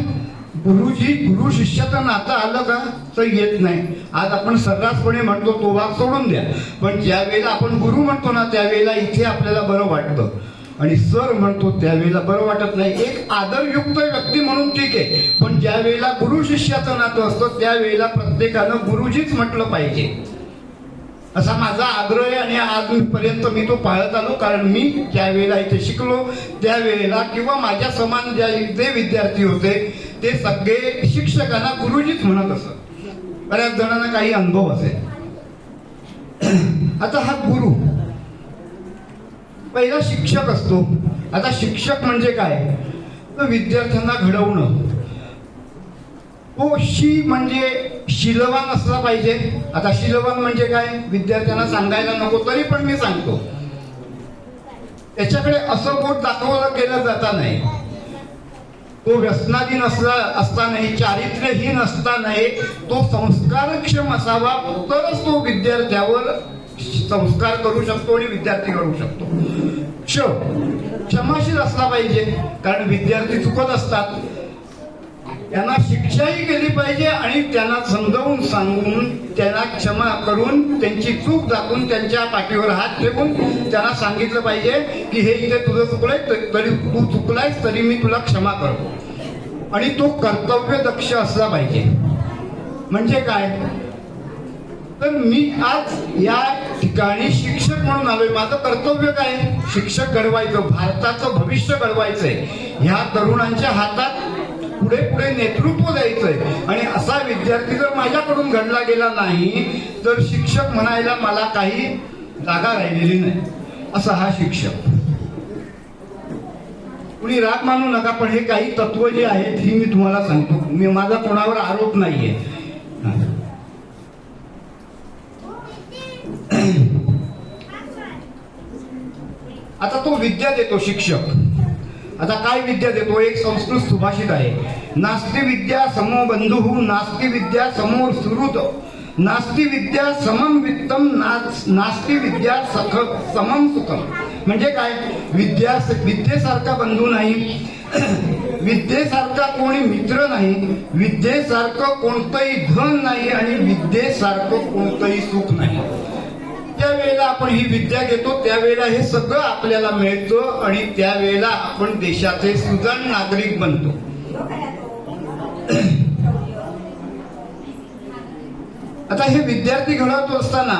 गुरुजी गुरु शिष्याचं नातं आलं का? तर येत नाही. आज आपण सर्रासपणे म्हणतो तो भाग सोडून द्या, पण ज्या वेळेला आपण गुरु म्हणतो ना त्यावेळेला इथे आपल्याला बरं वाटतं आणि सर म्हणतो त्यावेळेला बरं वाटत नाही. एक आदरयुक्त व्यक्ती म्हणून ठीक आहे, पण ज्या वेळेला गुरु शिष्याचं नातं असतं त्यावेळेला प्रत्येकानं गुरुजीच म्हटलं पाहिजे असा माझा आग्रह आहे. आणि आजपर्यंत मी तो पाळत आलो, कारण मी ज्या वेळेला इथे शिकलो त्यावेळेला किंवा माझ्या समान जे विद्यार्थी होते ते सगळे शिक्षकांना गुरुजीच म्हणत असत. बऱ्याच जणांना काही अनुभव असेल. आता हा गुरु पहिला शिक्षक असतो. आता शिक्षक म्हणजे काय? तर विद्यार्थ्यांना घडवणं. तो म्हणजे शीलवान असला पाहिजे. आता शीलवान म्हणजे काय? विद्यार्थ्यांना सांगायला नको तरी पण मी सांगतो. त्याच्याकडे असं बोट दाखवलं गेलं जाता नाही. तो व्यसनाधीन असता नाही, चारित्र्यहीन असता नाही. तो संस्कारक्षम असावा, तरच तो विद्यार्थ्यावर संस्कार करू शकतो आणि विद्यार्थी घडवू शकतो. क्षमाशील असला पाहिजे, कारण विद्यार्थी चुकत असतात. त्यांना शिक्षाही केली पाहिजे आणि त्यांना समजावून सांगून त्यांना क्षमा करून त्यांची चूक दाखवून त्यांच्या पाठीवर हात ठेवून त्यांना सांगितलं पाहिजे की हे इथे तुझं चुकलंय, तरी तू चुकलायस तरी मी तुला क्षमा करतो. आणि तो कर्तव्य दक्ष असला पाहिजे. म्हणजे काय? तर मी आज या ठिकाणी शिक्षक म्हणून आलोय. माझं कर्तव्य काय? शिक्षक घडवायचं, भारताचं भविष्य घडवायचंय. ह्या तरुणांच्या हातात पुढे पुढे नेतृत्व द्यायचंय. आणि असा विद्यार्थी जर माझ्याकडून घडला गेला नाही तर शिक्षक म्हणायला मला काही जागा राहिलेली नाही. असा हा शिक्षक. कुणी राग मानू नका, पण हे काही तत्व जे आहेत ही मी तुम्हाला सांगतो. मी माझा कोणावर आरोप नाहीये. आता तो विद्या देतो शिक्षक. आता काय विद्या देतो? एक संस्कृत सुभाषित आहे, नास्ति विद्या समो बंधुः, नास्ति विद्या समो सुहृद, नास्ति विद्या समम वित्तम, नास्ति विद्या समम सुखम. म्हणजे काय? विद्येसारखा बंधू नाही, विद्येसारखा कोणी मित्र नाही, विद्येसारखं कोणतंही धन नाही आणि विद्येसारखं कोणतंही सुख नाही. ज्या वेळेला आपण ही विद्या घेतो त्यावेळेला हे सगळं आपल्याला मिळतं आणि त्यावेळेला आपण देशाचे सुजाण नागरिक बनतो. आता हे विद्यार्थी घडवत असताना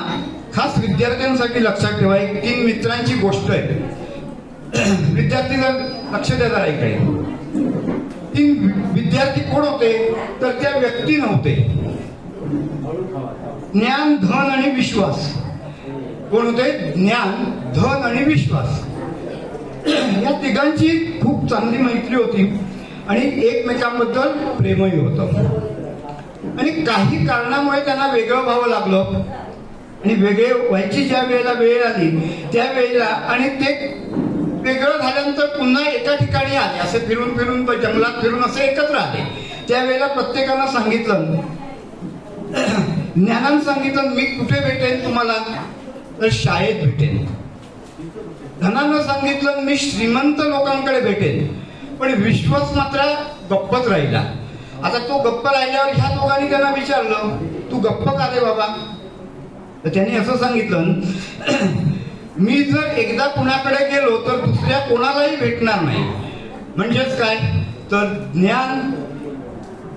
खास विद्यार्थ्यांसाठी लक्षात ठेवा, एक 3 मित्रांची गोष्ट आहे. विद्यार्थी जर लक्ष देणार इकडे. 3 विद्यार्थी कोण होते? तर त्या व्यक्ती नव्हते. ज्ञान, धन आणि विश्वास. कोण होते? ज्ञान, धन आणि विश्वास. या तिघांची खूप चांगली मैत्री होती आणि एकमेकांबद्दल प्रेमही होतं. आणि काही कारणामुळे त्यांना वेगळं व्हावं लागलं आणि वेगळे व्हायची ज्या वेळेला वेळ आली त्यावेळेला आणि ते वेगळं झाल्यानंतर पुन्हा एका ठिकाणी आले. असे फिरून फिरून जंगलात फिरून असे एकत्र आले. त्यावेळेला प्रत्येकानं सांगितलं, ज्ञानानं सांगितलं मी कुठे भेटेन तुम्हाला? तर शाळेत भेटेन. धनानं सांगितलं मी श्रीमंत लोकांकडे भेटेन. पण विश्वास मात्र गप्पच राहिला. आता तो गप्प राहिल्यावर ह्या दोघांनी त्यांना विचारलं, तू गप्प का रे बाबा? तर त्यांनी असं सांगितलं, मी जर एकदा कुणाकडे गेलो तर दुसऱ्या कोणालाही भेटणार नाही. म्हणजेच काय? तर ज्ञान,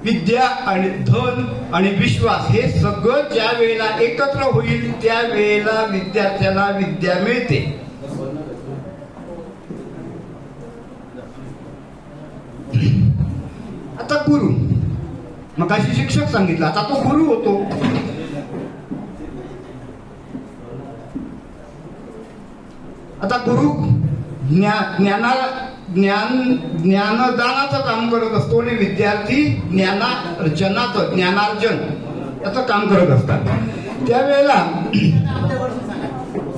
विद्या आणि धन आणि विश्वास हे सगळं ज्या वेळेला एकत्र होईल त्या वेळेला विद्यार्थ्याला विद्या मिळते. आता गुरु, मगाशी शिक्षक सांगितलं, आता तो गुरु होतो. आता गुरु ज्ञानदानाचं काम करत असतो आणि विद्यार्थी ज्ञानार्जन याचं काम करत असतात. त्यावेळेला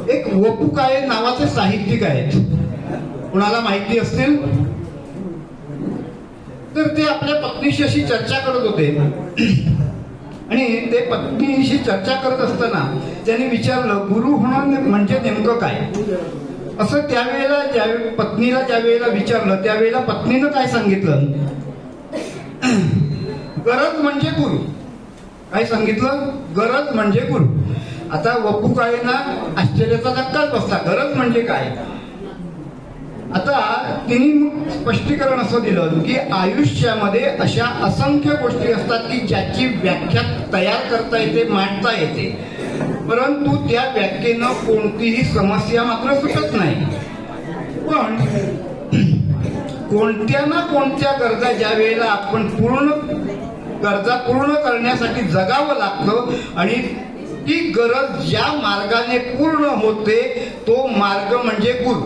एक वपू काळे नावाचे साहित्यिक आहेत, कुणाला माहिती असतील तर ते आपल्या पत्नीशी अशी चर्चा करत होते आणि ते पत्नीशी चर्चा करत असताना त्यांनी विचारलं, गुरु होणं म्हणजे नेमकं काय? असं त्यावेळेला पत्नीला ज्या वेळेला विचारलं त्यावेळेला पत्नीनं काय सांगितलं, गरज म्हणजे गुरु. काय सांगितलं? गरज म्हणजे गुरु. आता वपू काळेंना आश्चर्याचा धक्काच बसला, गरज म्हणजे काय? आता तिने स्पष्टीकरण असं दिलं की आयुष्यामध्ये अशा असंख्य गोष्टी असतात की ज्याची व्याख्या तयार करता येते, मांडता येते, परंतु त्या व्याख्येनं कोणतीही समस्या मात्र सुटत नाही. पण कोणत्या ना कोणत्या गरजा ज्या वेळेला आपण गरजा पूर्ण करण्यासाठी जगावं लागतं आणि ती गरज ज्या मार्गाने पूर्ण होते तो मार्ग म्हणजे गुरु.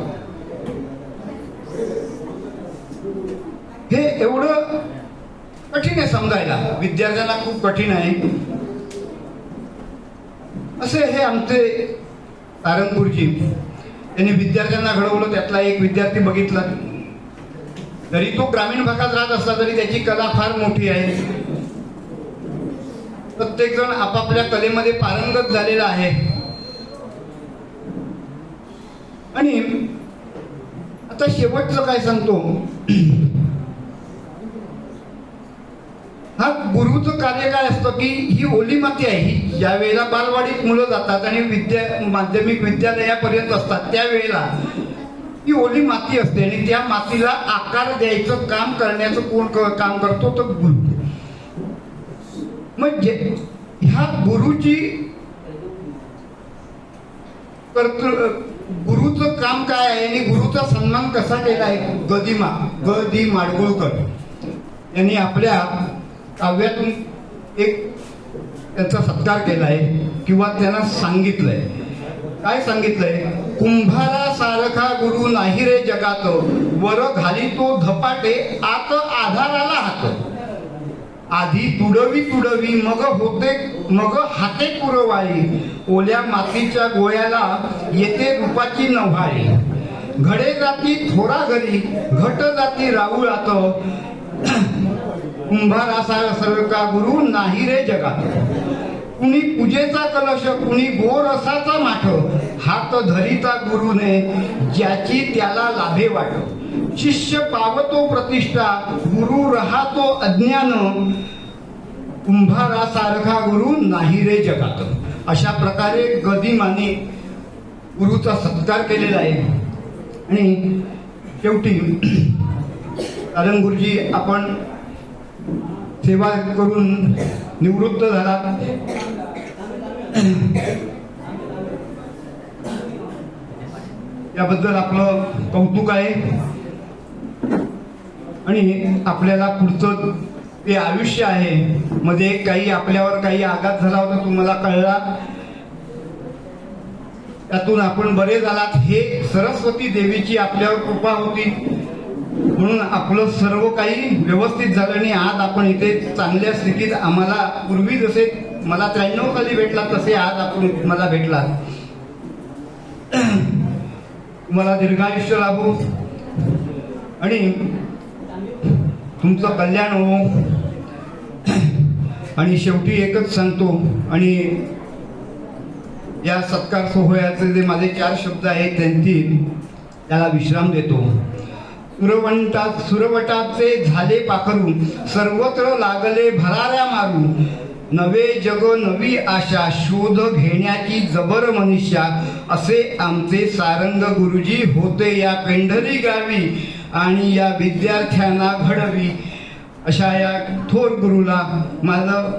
हे एवढं कठीण आहे समजायला, विद्यार्थ्यांना खूप कठीण आहे. असे हे आमचे तारण गुरुजी त्यांनी विद्यार्थ्यांना घडवलं. त्यातला एक विद्यार्थी बघितला, तरी तो ग्रामीण भागात राहत असला तरी त्याची कला फार मोठी आहे. प्रत्येक जण आपापल्या कलेमध्ये पारंगत झालेला आहे. आणि आता शेवटचं काय सांगतो, हा गुरुचं कार्य काय असतं की ही ओली माती आहे, ही ज्या वेळेला बालवाडीत मुलं जातात आणि माध्यमिक विद्यालयापर्यंत असतात त्यावेळेला ही ओली माती असते आणि त्या मातीला आकार द्यायचं काम करण्याचं कोण काम करतो तर गुरु. म्हणजे ह्या गुरुची गुरुचं काम काय आहे आणि गुरुचा सन्मान कसा केला आहे, ग.दी. माडगुळकर यांनी आपल्या काव्यातून एक त्यांचा सत्कार केलाय किंवा त्यांना सांगितलंय. काय सांगितलंय? कुंभारासारखा गुरु नाही रे जगात, वर घालितो धपाटे आत आधाराला हात. आधी तुडवी मग हाते पुरवाळी, ओल्या मातीच्या गोळ्याला येते रूपाची नव्हाळी. घडे जाती थोडा घरी, घट जाती राऊळात, कुंभारासारखा गुरु नाही रे जगात. कुणी पूजेचा कलश, कुणी गोरसाचा माठ, हात धरिता गुरुने ज्याची त्याला लाभे वाट. शिष्य पावतो प्रतिष्ठा, गुरु राहतो अज्ञान, कुंभारासारखा गुरु नाही रे जगात. अशा प्रकारे गदिमाने गुरुचा सत्कार केलेला आहे. आणि शेवटी तारण गुरुजी आपण सेवा करून निवृत्त झाला. याबद्दल आपलं कौतुक आहे आणि आपल्याला पुढचं ते आयुष्य आहे. मध्ये काही आपल्यावर काही आघात झाला होता, तुम्हाला कळला, त्यातून आपण बरे झालात. हे सरस्वती देवीची आपल्यावर कृपा होती म्हणून आपलं सर्व काही व्यवस्थित झालं आणि आज आपण इथे चांगल्या स्थितीत, आम्हाला पूर्वी जसे मला 93 साली भेटला तसे आज आपण मला भेटला. तुम्हाला दीर्घायुष्य लाभो आणि तुमचं कल्याण हो. आणि शेवटी एकच सांगतो आणि या सत्कार सोहळ्याचे जे माझे 4 शब्द आहेत त्याला विश्राम देतो. सुरवटाचे झाले पाखरू, सर्वत्र लागले भराऱ्या मारू. नवे जग नवी आशा, शोध घेण्याची जबर मनुष्या. असे आमचे सारंग गुरुजी होते या पेंढरी गावी आणि या विद्यार्थ्यांना घडवी. अशा या थोर गुरुला माझं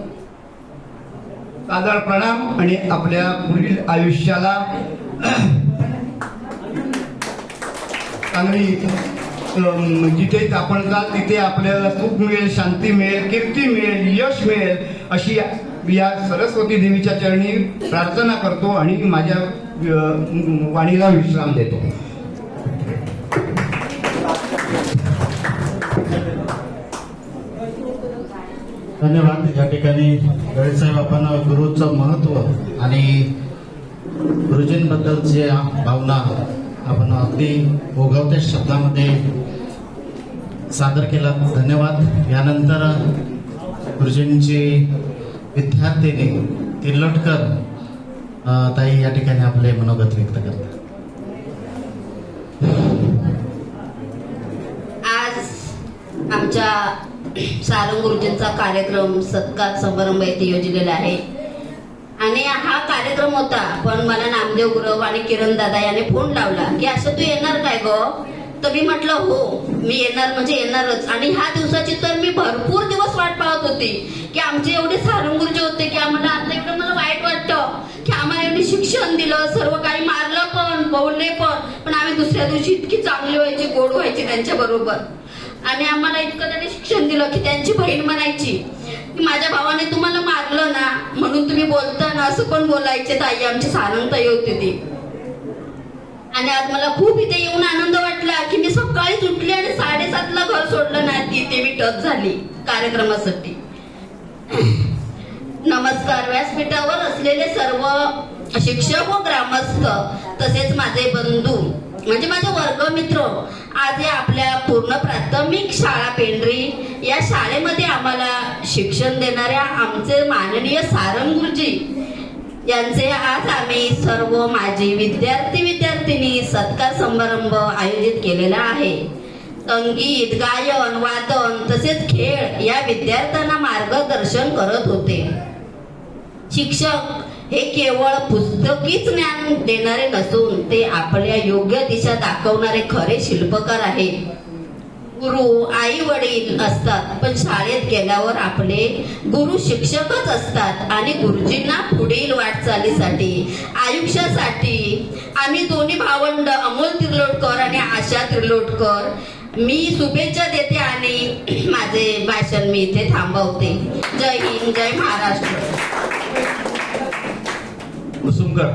सादर प्रणाम आणि आपल्या पुढील आयुष्याला चांगली जिथे आपण जाल तिथे आपल्याला सुख मिळेल, शांती मिळेल, कीर्ती मिळेल, यश मिळेल अशी या सरस्वती देवीच्या चरणी प्रार्थना करतो आणि माझ्या वाणीला विश्राम देतो. धन्यवाद. या ठिकाणी गळेसाहेब आपण गुरुचं महत्व आणि गुरुजींबद्दलच्या भावना आपण अगदी ओघवत्या शब्दामध्ये सादर केला. धन्यवाद. यानंतर गुरुजींची विद्यार्थिनी तिर्लोटकर ताई या ठिकाणी आपले मनोगत व्यक्त करतात. आज आमच्या सारंग गुरुजींचा कार्यक्रम सत्कार समारंभ येथे योजलेला आहे आणि हा कार्यक्रम होता, पण मला नामदेव गुरव आणि किरण दादा याने फोन लावला की असं तू येणार काय ग? तर मी म्हटलं हो मी येणार म्हणजे येणारच. आणि ह्या दिवसाची तर मी भरपूर दिवस वाट पाहत होती की आमचे एवढे सारंग गुरुजी होते की आम्हाला आता एवढं मला वाईट वाटतं की आम्हाला एवढे शिक्षण दिलं, सर्व काही मारलं पण बोलले पण आम्ही दुसऱ्या दिवशी इतकी चांगली व्हायची, गोड व्हायची त्यांच्या बरोबर. आणि आम्हाला इतकं त्यांनी शिक्षण दिलं की त्यांची बहीण म्हणायची की माझ्या भावाने तुम्हाला मारलं ना म्हणून तुम्ही बोलता ना, असं पण बोलायचे. ताई आमची सारंग ताई होती ती. आणि आज मला खूप इथे येऊन आनंद वाटला की मी सकाळीच उठली आणि 7:30ला घर सोडलं ना, तिथे मी टच झाली कार्यक्रमासाठी. नमस्कार. व्यासपीठावर असलेले सर्व शिक्षक व ग्रामस्थ तसेच माझे बंधू म्हणजे माझे वर्गमित्र, आज या आपल्या पूर्ण प्राथमिक शाळा पेंढरी या शाळेमध्ये आम्हाला शिक्षण देणाऱ्या आमचे माननीय सारंग गुरुजी यांचे आज आम्ही सर्व माझी विद्यार्थिनी सत्कार समारंभ आयोजित केलेला आहे. संगीत, गायन, वादन तसेच खेळ या विद्यार्थ्यांना मार्गदर्शन करत होते. शिक्षक हे केवळ पुस्तकीच ज्ञान देणारे नसून ते आपल्या योग्य दिशा दाखवणारे खरे शिल्पकार आहे. गुरु आई वडील असतात पण शाळेत गेल्यावर आपले गुरु शिक्षकच असतात. आणि गुरुजींना पुढील वाटचालीसाठी आयुष्यासाठी आम्ही दोन्ही भावंड अमोल तिर्लोटकर आणि आशा तिर्लोटकर मी शुभेच्छा देते आणि माझे भाषण मी इथे थांबवते. जय हिंद, जय महाराष्ट्र. कुसुमकर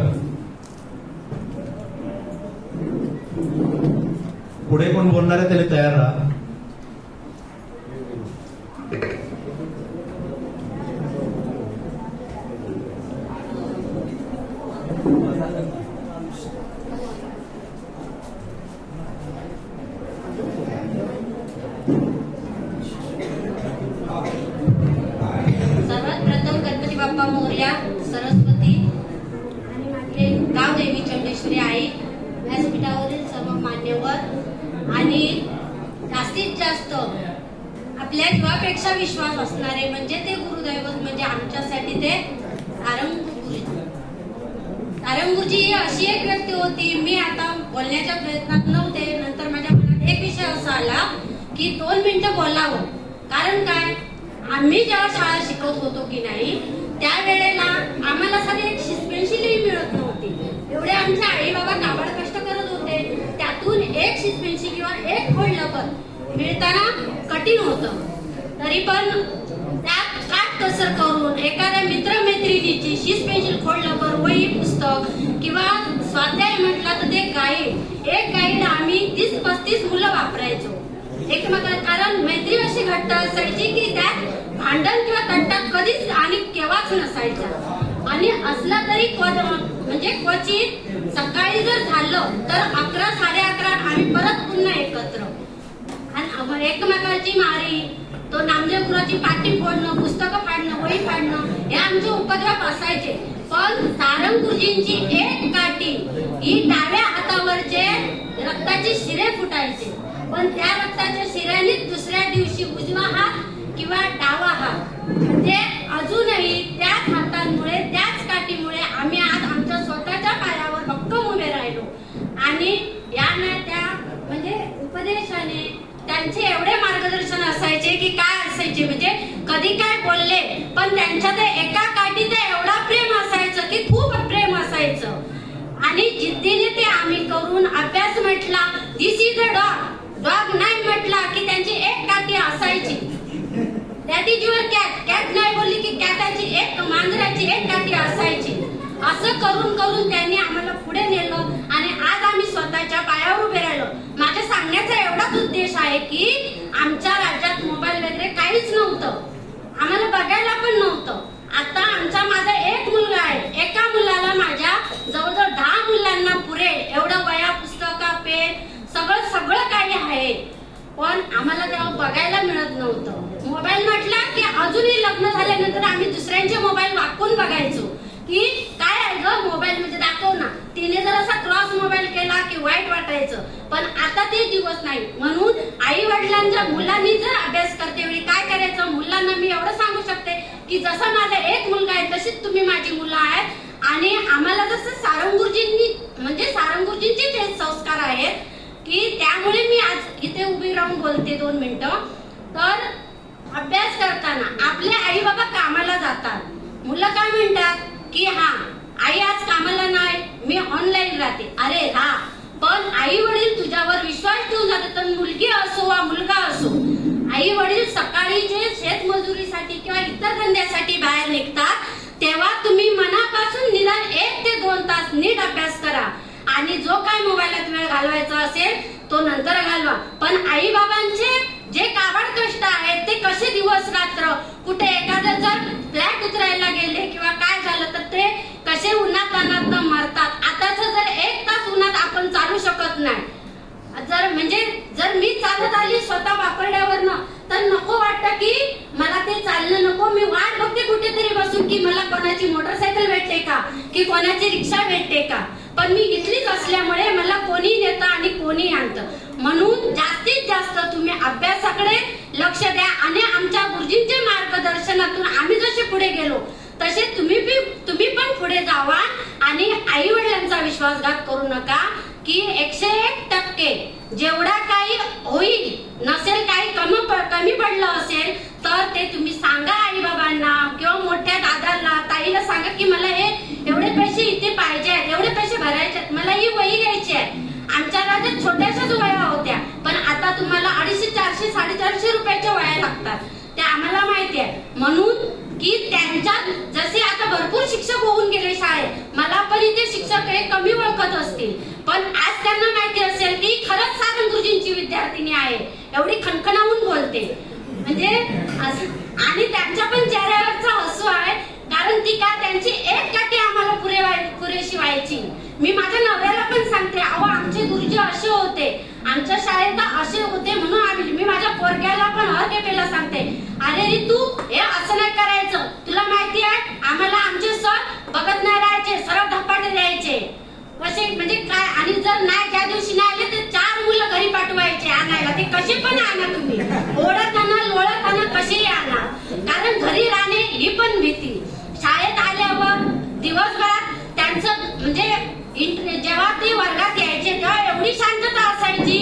पुढे कोण बोलणार आहे त्याला तयार राहा. सर्वात प्रथम गणपती बाप्पा मोरया, सरस्वती आणि माझे गावदेवी चंडेश्वरी आई, व्यासपीठावरील सर्व मान्यवर आणि जास्तीत जास्त आपल्या जीवापेक्षा विश्वास असणारे म्हणजे ते गुरुदैवत म्हणजे आमच्यासाठी ते सारंग गुरुजी. सारंग गुरुजी ही अशी एक व्यक्ती होती, मी आता बोलण्याच्या प्रयत्नात नव्हते, नंतर माझ्या मनात एक विषय असा आला की 2 मिनिटं बोलावं. कारण काय, आम्ही जेव्हा शाळा शिकवत होतो की नाही त्यावेळेला आम्हाला साधी एक शिस्पेन्शिलही मिळत नव्हती. एवढे आमचे आई बाबा काबाड कष्ट करत होते, त्यातून एक शिस्पेन्शिल किंवा एक खोडलपर मिळताना कठीण होतं. तरी पण त्यात काटकसर करून एखाद्या मित्रमैत्रिणीची शिस्पेन्शिल, खोडलपर, वही, पुस्तक किंवा स्वाध्याय म्हटलं तर ते गाईड, एक गाईड आम्ही 30-35 मुलं वापरायचो एकमेकांना. कारण मैत्री अशी घट्ट असायची की त्यात भांडण किंवा तंटा कधीच आणि केव्हाच नसायचा. आणि असला तरी म्हणजे क्वचित सकाळी जर झालं तर 11-11:30 आम्ही परत पुन्हा एकत्र आणि एकमेकांची मारी, तो नामदेव गुरुची पाटी फोडणं, पुस्तकं फाडणं, वही फाडणं हे आमचे उपद्रव असायचे. पण सारंग गुरुजींची एक काठी ही डाव्या हातावरचे रक्ताचे शिरे फुटायचे, पण त्या रक्ताच्या शिऱ्याने दुसऱ्या दिवशी उजवा हात किंवा डावा हात म्हणजे अजूनही त्याच हातांमुळे त्याच काठीमुळे आम्ही आज आमच्या स्वतःच्या पायावर भक्कम उभे राहिलो. आणि या ना त्या म्हणजे उपदेशाने त्यांचे एवढे मार्गदर्शन असायचे की काय असायची, म्हणजे कधी काय बोलले पण त्यांच्या ते एका काठीत एवढा प्रेम असायचं की खूप प्रेम असायचं. आणि जिद्दीने ते आम्ही करून अभ्यास म्हटला, दिस इज अ डॉग, डॉग नाही म्हटला की त्यांची एक काठी असायची. That is your cat, cat नाही बोलली की कॅटाची एक, मांजराची एक काठी असायची. असं करून करून त्यांनी आम्हाला पुढे नेलं आणि आज आम्ही स्वतःच्या पायावर उभे राहिलो. माझ्या सांगण्याचा एवढाच उद्देश आहे की आमच्या राज्यात मोबाईल वगैरे काहीच नव्हतं, आम्हाला बघायला पण नव्हतं. आता माझा एक मुलगा आहे, एका मुलाला माझ्या जवळजवळ 10 मुलांना पुरेल एवढं वया, पुस्तकं, पेन सगळं काही आहे. पण आम्हाला तेव्हा बघायला मिळत नव्हतं. मोबाईल म्हटला की अजूनही लग्न झाल्यानंतर आम्ही दुसऱ्यांचे मोबाईल वाकून बघायचो की काय आहे ग मोबाईल म्हणजे दाखव ना. तिने जर असा क्रॉस मोबाईल केला की वाईट वाटायचं. पण आता ते दिवस नाही. म्हणून आई वडिलांच्या मुलांनी जर अभ्यास करते वेळी काय करायचं, मुलांना मी एवढं सांगू शकते की जसा माझा एक मुलगा आहे तशीच तुम्ही माझी मुलं आहेत. आणि आम्हाला जसं सारंगुरुजींचे ते संस्कार आहेत की त्यामुळे मी आज इथे उभी राहून बोलते 2 मिनिटं. तर अभ्यास करताना आपले आई बाबा कामाला जातात, मुलं काय म्हणतात की हा आई आज कामाला नाही, मी ऑनलाईन राहते. अरे हा, पण आई वडील तुझ्यावर विश्वास ठेवून जातात. तर मुलगी असो वा मुलगा असो, आई वडील सकाळी जे शेतमजुरीसाठी किंवा इतर धंद्यासाठी बाहेर निघतात तेव्हा तुम्ही मनापासून निदान 1 ते 2 तास नीट अभ्यास करा. आणि जो काय मोबाईलात वेळ घालवायचा असेल तो नंतर घालवा. पण आई बाबांचे जे काबाड कष्ट आहेत ते कसे दिवस रात्र, कुठे एखादं जर फ्लॅट उतरायला गेले किंवा काय झालं तर ते कसे उन्हात अनात मरतात. आताच जर 1 तास उन्हात आपण चालू शकत नाही. जर मी चालत आली स्वतः वापरण्यावरनं तर नको वाटतं की मला ते चालणं नको, मी वाट बघते कुठेतरी बसून की मला कोणाची मोटरसायकल भेटते का की कोणाची रिक्षा भेटते का. पण मी इथलीच असल्यामुळे मला कोणी नेतं आणि कोणी आणतं. म्हणून जास्तीत जास्त तुम्ही अभ्यासाकडे लक्ष द्या. आणि आमच्या गुरुजींच्या मार्गदर्शनातून आम्ही जसे पुढे गेलो तसे तुम्ही पण पुढे जावा. आणि आई वडिलांचा विश्वासघात करू नका की 101% जेवढा काही होईल, नसेल काही कमी पडलं असेल तर ते तुम्ही सांगा आई बाबांना किंवा मोठ्या दादाला ताईला सांगा की मला हे एवढे पैसे इथे पाहिजे आहेत, एवढे पैसे भरायचे आहेत, मला ही वही घ्यायची आहे. आमच्या राज्यात छोट्याशाच वह्या होत्या, पण आता तुम्हाला 250, 400, 450 रुपयाच्या वह्या लागतात. ते आम्हाला माहिती आहे. म्हणून की त्यांच्यात जसे आता भरपूर शिक्षक होऊन गेले शाळेत, मला पण इथे शिक्षक हे कमी ओळखत असतील, पण आज त्यांना माहिती असेल की खरंच सारंगुरुजींची विद्यार्थिनी आहे, एवढी खणखणावून बोलते म्हणजे. आणि त्यांच्या पण चेहऱ्यावरचा हसू आहे, कारण ती का त्यांची एक काठी आम्हाला पुरेशी व्हायची. मी माझ्या नवऱ्याला पण सांगते, अहो आमचे गुरुजी असे होते, आमच्या शाळेत असे होते म्हणून मी माझ्या पोरग्याला पण हर केपेला सांगते, अरे रे तू हे असं नाही करायचं. तुला माहिती आहे आम्हाला आमचे सर बघत नाही राहायचे, सरळ धपाटे द्यायचे कसे म्हणजे काय. आणि जर नाही त्या दिवशी नाही आले तर 4 मुलं घरी पाठवायचे आणायला. ते कसे पण आणा तुम्ही, ओढत आणा लोळत आणा, कसेही आणा, कारण घरी राहणे ही पण भीती. शाळेत आल्यावर दिवसभरात त्यांचं म्हणजे जेव्हा ते वर्गात यायचे तेव्हा एवढी शांतता असायची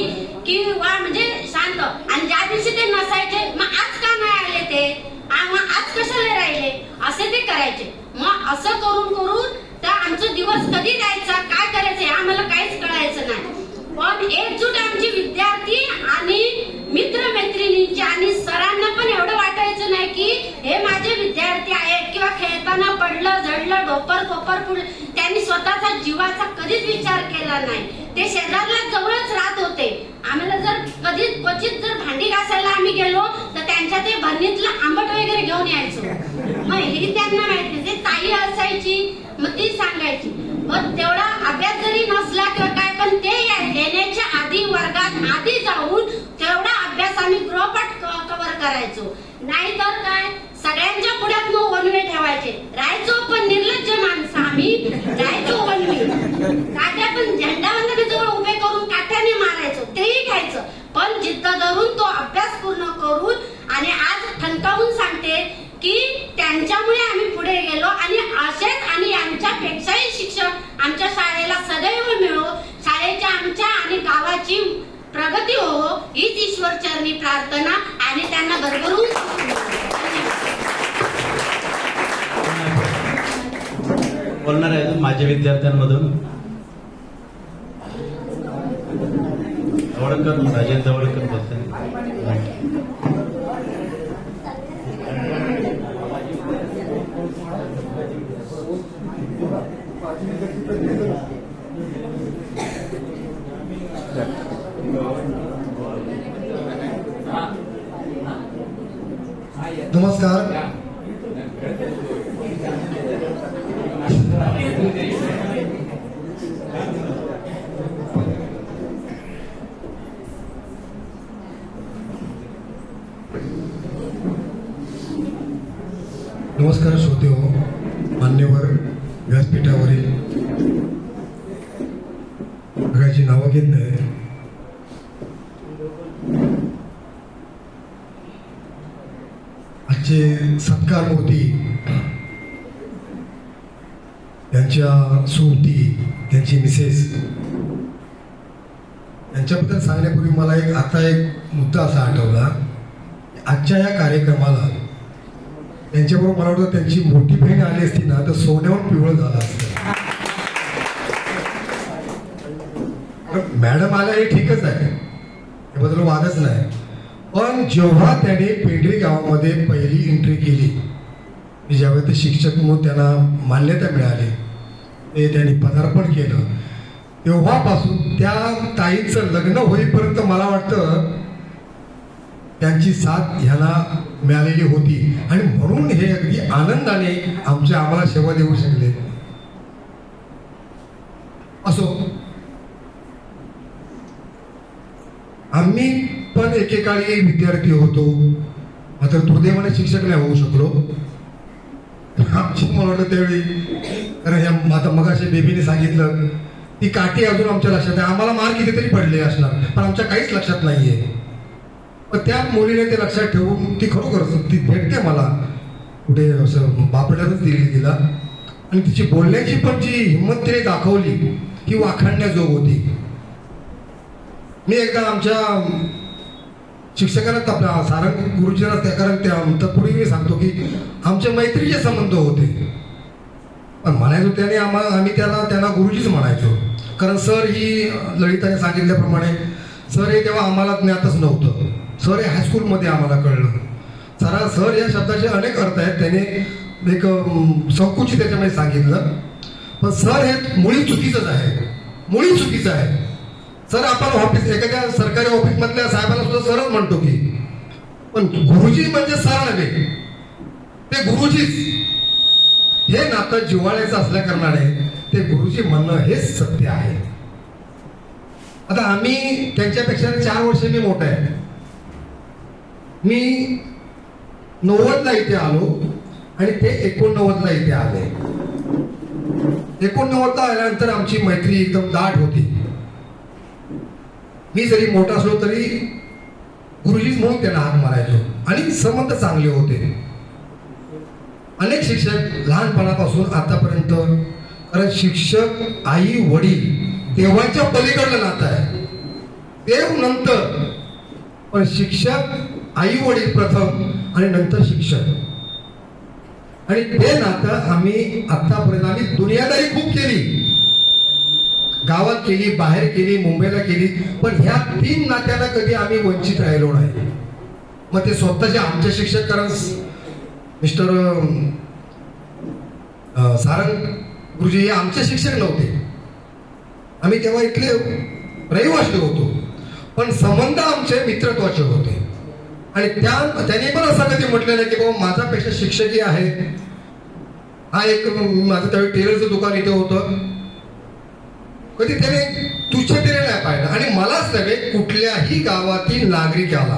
की वा म्हणजे शांत. आणि ज्या दिवशी ते नसायचे, मग आज का नाही आले ते, मग आज कशाला राहिले, असे ते करायचे. मग असं करून करून तर आमचा दिवस कधी जायचा, काय करायचं हे आम्हाला काहीच कळायचं नाही. पण एकजूट आमची विद्यार्थी आणि मित्रमैत्रिणींची आणि सरांना पण एवढं वाटायचं नाही की हे माझे विद्यार्थी आहेत किंवा खेळताना पडलं झडलं डोपर कोपर फुल. त्यांनी स्वतःचा जीवाचा कधीच विचार केला नाही. ते शेजारला जवळच राहत होते. आम्हाला जर कधी क्वचित जर भांडी घासायला आम्ही गेलो तर त्यांच्या ते भरणीतलं आंबट वगैरे घेऊन यायचो. मग हे त्यांना माहिती, ते ताई असायची मग ती सांगायची. मग तेवढा अभ्यास जरी नसला किंवा काय, पण ते येण्याच्या आधी वर्गात आधी जाऊन तेवढा अभ्यास आम्ही गृहपाठ कव्हर करायचो. नाहीतर काय सगळ्यांच्या पुढ्यात मग वनवे ठेवायचे. राहायचो पण निर्लज्ज माणसं आम्ही, राहायचो वनवे. काट्या पण झेंडावंदनाजवळ उभे करून काट्याने मारायचो, तेही खायचं. पण जिद्द धरून तो अभ्यास पूर्ण करून आणि आज ठणकावून सांगते की त्यांच्यामुळे आम्ही पुढे गेलो. आणि असेच आणि यांच्यापेक्षाही शिक्षक आमच्या शाळेला सदैव मिळो, शाळेच्या आमच्या आणि गावाची प्रगती हो हीच ईश्वर चरणी प्रार्थना. आणि त्यांना भरभरून बोलणार आहेत माझ्या विद्यार्थ्यांमधून जवळकर, राजेंद्र जवळकर बोलतात. नमस्कार. नमस्कार श्रोते हो, मान्यवर व्यासपीठावरील सगळ्याची नावं घेत नाही. आजचे सत्कार मूर्ती, त्यांच्या सुमती, त्यांची मिसेस यांच्याबद्दल सांगण्यापूर्वी मला आता एक मुद्दा असा आठवला. आजच्या या कार्यक्रमाला त्यांच्याबरोबर मला वाटतं त्यांची मोठी बहीण आली असती ना तर सोन्यावर पिवळं झालं असतं. मॅडम आल्या हे ठीकच आहे, याबद्दल वादच नाही. पण जेव्हा त्याने पेंढरी गावामध्ये पहिली एंट्री केली, ज्यावेळी ते शिक्षक म्हणून त्यांना मान्यता मिळाली, ते त्यांनी पदार्पण केलं, तेव्हापासून त्या ताईचं लग्न होईपर्यंत मला वाटतं त्यांची साथ ह्यांना मिळालेली होती. आणि म्हणून हे अगदी आनंदाने आम्हाला सेवा देऊ शकले. असो, आम्ही पण एकेकाळी विद्यार्थी होतो, मात्र दुर्दैवाने शिक्षक नाही होऊ शकलो. मला वाटतं त्यावेळी, कारण ह्या आता मगाशी बेबीने सांगितलं, ती काठी अजून आमच्या लक्षात आहे. आम्हाला मार्क कितीतरी पडले असणार, पण आमच्या काहीच लक्षात नाहीये. पण त्या मुलीने ते लक्षात ठेवून ती खरोखर ती भेटते मला कुठे असं बापड्यातच दिली तिला. आणि तिची बोलण्याची पण जी हिंमत तिने दाखवली ही वाखाणण्याजोग होती. मी एकदा आमच्या शिक्षकांना आपल्या सारंग गुरुजींना, त्या कारण तत्पूर्वी मी सांगतो की आमच्या मैत्रीचे संबंध होते, पण म्हणायचो त्याने आम्ही त्यांना गुरुजीच म्हणायचो. कारण सर ही ललिताने सांगितल्याप्रमाणे सर हे तेव्हा आम्हाला ज्ञातच नव्हतं. सर हे हायस्कूलमध्ये आम्हाला कळलं. सर या शब्दाचे अनेक अर्थ आहेत, त्याने एक संकुचित त्याच्यामध्ये सांगितलं. पण सर हे मुळी चुकीचंच आहे, मुळी चुकीचं आहे. सर आपण ऑफिस, एखाद्या सरकारी ऑफिसमधल्या साहेबाला सुद्धा सरच म्हणतो की, पण गुरुजी म्हणजे सर नव्हे, ते गुरुजीच. हे नातं जिव्हाळ्याचं असल्या कारणाने ते गुरुजी म्हणणं हेच सत्य आहे. आता आम्ही त्यांच्यापेक्षा 4 वर्ष मी मोठा आहे. मी 90ला इथे आलो आणि ते 89ला इथे आले. 89ला आल्यानंतर आमची मैत्री एकदम दाट होती. मी जरी मोठा असलो तरी गुरुजीच म्हणून त्यांना हाक मारायचो आणि संबंध चांगले होते. अनेक शिक्षक लहानपणापासून आतापर्यंत, कारण शिक्षक आई वडील देवाच्या पलीकडलं नातं आहे. देव नंतर, पण शिक्षक आई वडील प्रथम आणि नंतर शिक्षक. आणि ते नातं आम्ही आतापर्यंत दुनियादारी खूप केली, गावात केली, बाहेर केली, मुंबईला केली, पण ह्या 3 नात्यांना कधी आम्ही वंचित राहिलो नाही. मग ते स्वतःचे आमचे शिक्षक, कारण मिस्टर सारंग गुरुजी हे आमचे शिक्षक नव्हते, आम्ही तेव्हा इथले रहिवासी होतो, पण संबंध आमचे मित्रत्वाचे होते. आणि त्यांनी पण असं कधी म्हटलेलं की बाबा माझ्यापेक्षा शिक्षकही आहे. हा एक माझं त्यावेळी टेलरचं दुकान इथे होतं, कधी त्याने तुच्छतेने नाही पाहिलं. आणि मलाच नव्हे, कुठल्याही गावातील नागरिकाला.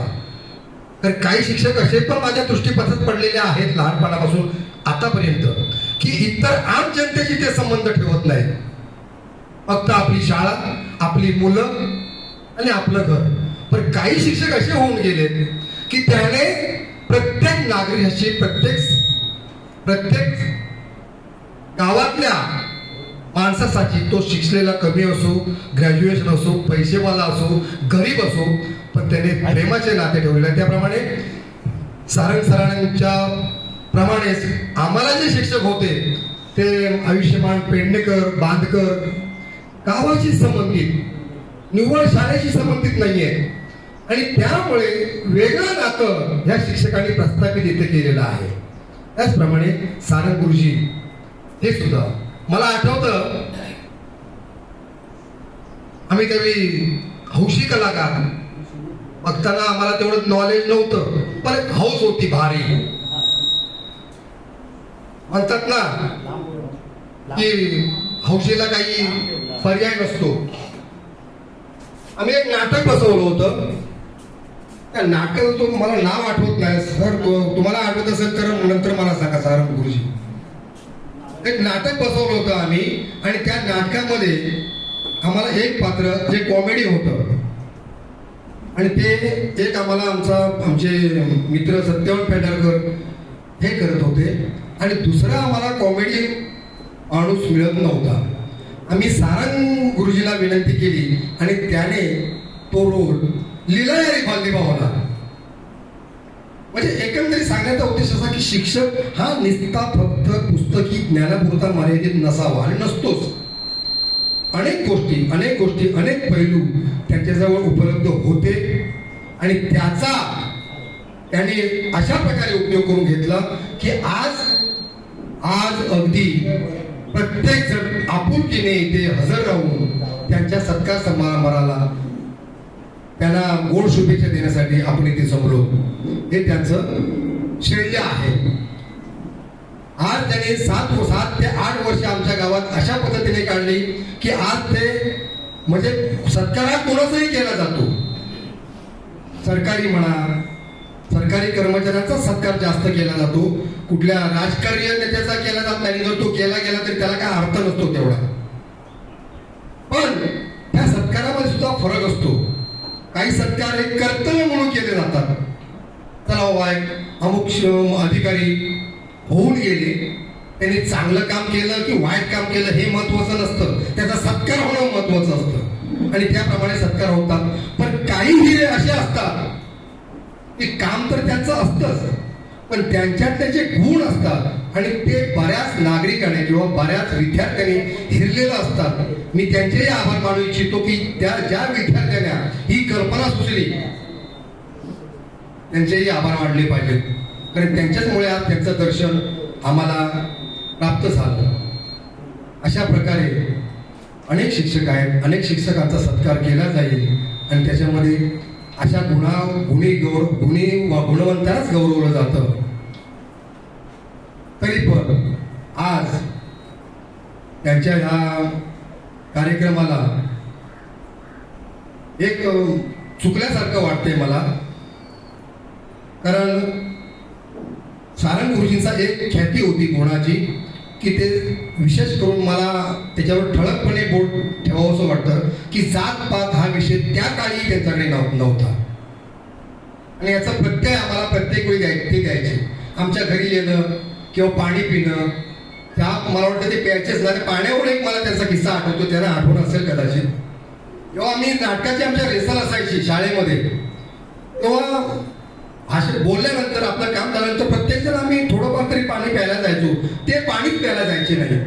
तर काही शिक्षक असे पण माझ्या दृष्टीपथात पडलेले आहेत लहानपणापासून आतापर्यंत, की इतर आम जनतेशी ते संबंध ठेवत नाहीत. फक्त आपली शाळा, आपली मुलं आणि आपलं घर. पण काही शिक्षक असे होऊन गेलेत की त्याने प्रत्येक नागरिकाशी, प्रत्येक गावातल्या माणसासाठी, तो शिकलेला कमी असो, ग्रॅज्युएशन असो, पैसेवाला असो, गरीब असो, पण त्याने प्रेमाचे नाते ठेवलेले. त्याप्रमाणे सारंग सरांच्या प्रमाणेच आम्हाला जे शिक्षक होते ते आयुष्यमान पेडणेकर, बांधकर गावाशी संबंधित, निव्वळ शाळेशी संबंधित नाहीये. आणि त्यामुळे वेगळं नातं ह्या शिक्षकांनी प्रस्थापित इथे केलेलं आहे. त्याचप्रमाणे सारंग गुरुजी हे सुद्धा मला आठवतं, आम्ही त्यावेळी हौशी कलाकार बघताना आम्हाला तेवढं नॉलेज नव्हतं, पण एक हौस होती भारी. म्हणतात ना की हौशीला काही पर्याय नसतो. आम्ही एक नाटक बसवलं होतं. त्या नाटकाचं मला नाव आठवत नाही सर, तुम्हाला आठवत असेल तर नंतर मला सांगा सारंग गुरुजी. एक नाटक बसवलं होतं आम्ही आणि त्या नाटकामध्ये आम्हाला एक पात्र जे कॉमेडी होतं आणि ते एक आम्हाला आमचे मित्र सत्यवान पेडणेकर हे करत होते आणि दुसरा आम्हाला कॉमेडी माणूस मिळत नव्हता. आम्ही सारंग गुरुजीला विनंती केली आणि त्याने तो रोल लीलायारी बालदिभावला. म्हणजे एकंदरीत सांगण्याचा उद्देश असा की शिक्षक हा निस्ता फक्त पुस्तकी ज्ञानापुरता मर्यादित नसावा आणि नसतोच. अनेक गोष्टी अनेक पैलू त्यांच्याजवळ उपलब्ध होते आणि त्याचा त्याने अशा प्रकारे उपयोग करून घेतला की आज अगदी प्रत्येक जण आपुलकीने इथे हजर राहून त्यांच्या सत्कार समारंभाला त्यांना गोड शुभेच्छा देण्यासाठी आपण इथे जमलो. हे त्यांचं श्रेय आहे. आज त्यांनी 7 ते 8 वर्ष आमच्या गावात अशा पद्धतीने काढली की आज ते म्हणजे सत्कार हा कोणाचाही केला जातो. सरकारी म्हणा, सरकारी कर्मचाऱ्यांचा सत्कार जास्त केला जातो, कुठल्या राजकीय नेत्याचा केला जात नाही. जर तो केला गेला तरी त्याला काय अर्थ नसतो तेवढा. पण त्या सत्कारामध्ये सुद्धा फरक असतो. काही सत्कार हे कर्तव्य म्हणून केले जातात. चला बाय अमुक अधिकारी होऊन गेले, त्यांनी चांगलं काम केलं की वाईट काम केलं हे महत्वाचं नसतं, त्याचा सत्कार होणं महत्वाचं असतं आणि त्याप्रमाणे सत्कार होतात. पण काही हिरे असे असतात की काम तर त्यांचं असतंच, पण त्यांच्यातले जे गुण असतात आणि ते बऱ्याच नागरिकांनी किंवा बऱ्याच विद्यार्थ्यांनी हिरलेलं असतात. मी त्यांचेही आभार मानू इच्छितो की ज्या विद्यार्थ्यांना ही कल्पना सुचली त्यांचेही आभार मानले पाहिजेत, कारण त्यांच्याचमुळे आज त्यांचं दर्शन आम्हाला प्राप्त झालं. अशा प्रकारे अनेक शिक्षक आहेत, अनेक शिक्षकांचा सत्कार केला जाईल आणि त्याच्यामध्ये अशा गुणवंतांनाच गौरवलं जातं. तरी पण आज त्यांच्या ह्या कार्यक्रमाला एक चुकल्यासारखं वाटतंय मला, कारण सारंग गुरुजींचा एक ख्याती होती गुणाची की ते विशेष करून मला त्याच्यावर ठळकपणे बोट ठेवावं असं वाटतं की जात-पात हा विषय त्या काळी त्यांच्याकडे नव्हता आणि याचा प्रत्यय आम्हाला प्रत्येक वेळी द्यायचे. आमच्या घरी येणं किंवा पाणी पिणं, त्या मला वाटतं ते प्यायचेच नाही. पाण्यावर एक मला त्यांचा किस्सा आठवतो, त्यांना आठवण असेल कदाचित. जेव्हा आम्ही नाटकाची आमच्या रेसल असायची शाळेमध्ये, तेव्हा असे बोलल्यानंतर आपलं काम झाल्यानंतर प्रत्येक जण आम्ही थोडंफार तरी पाणी प्यायला जायचो. ते पाणीच प्यायला जायचे नाही.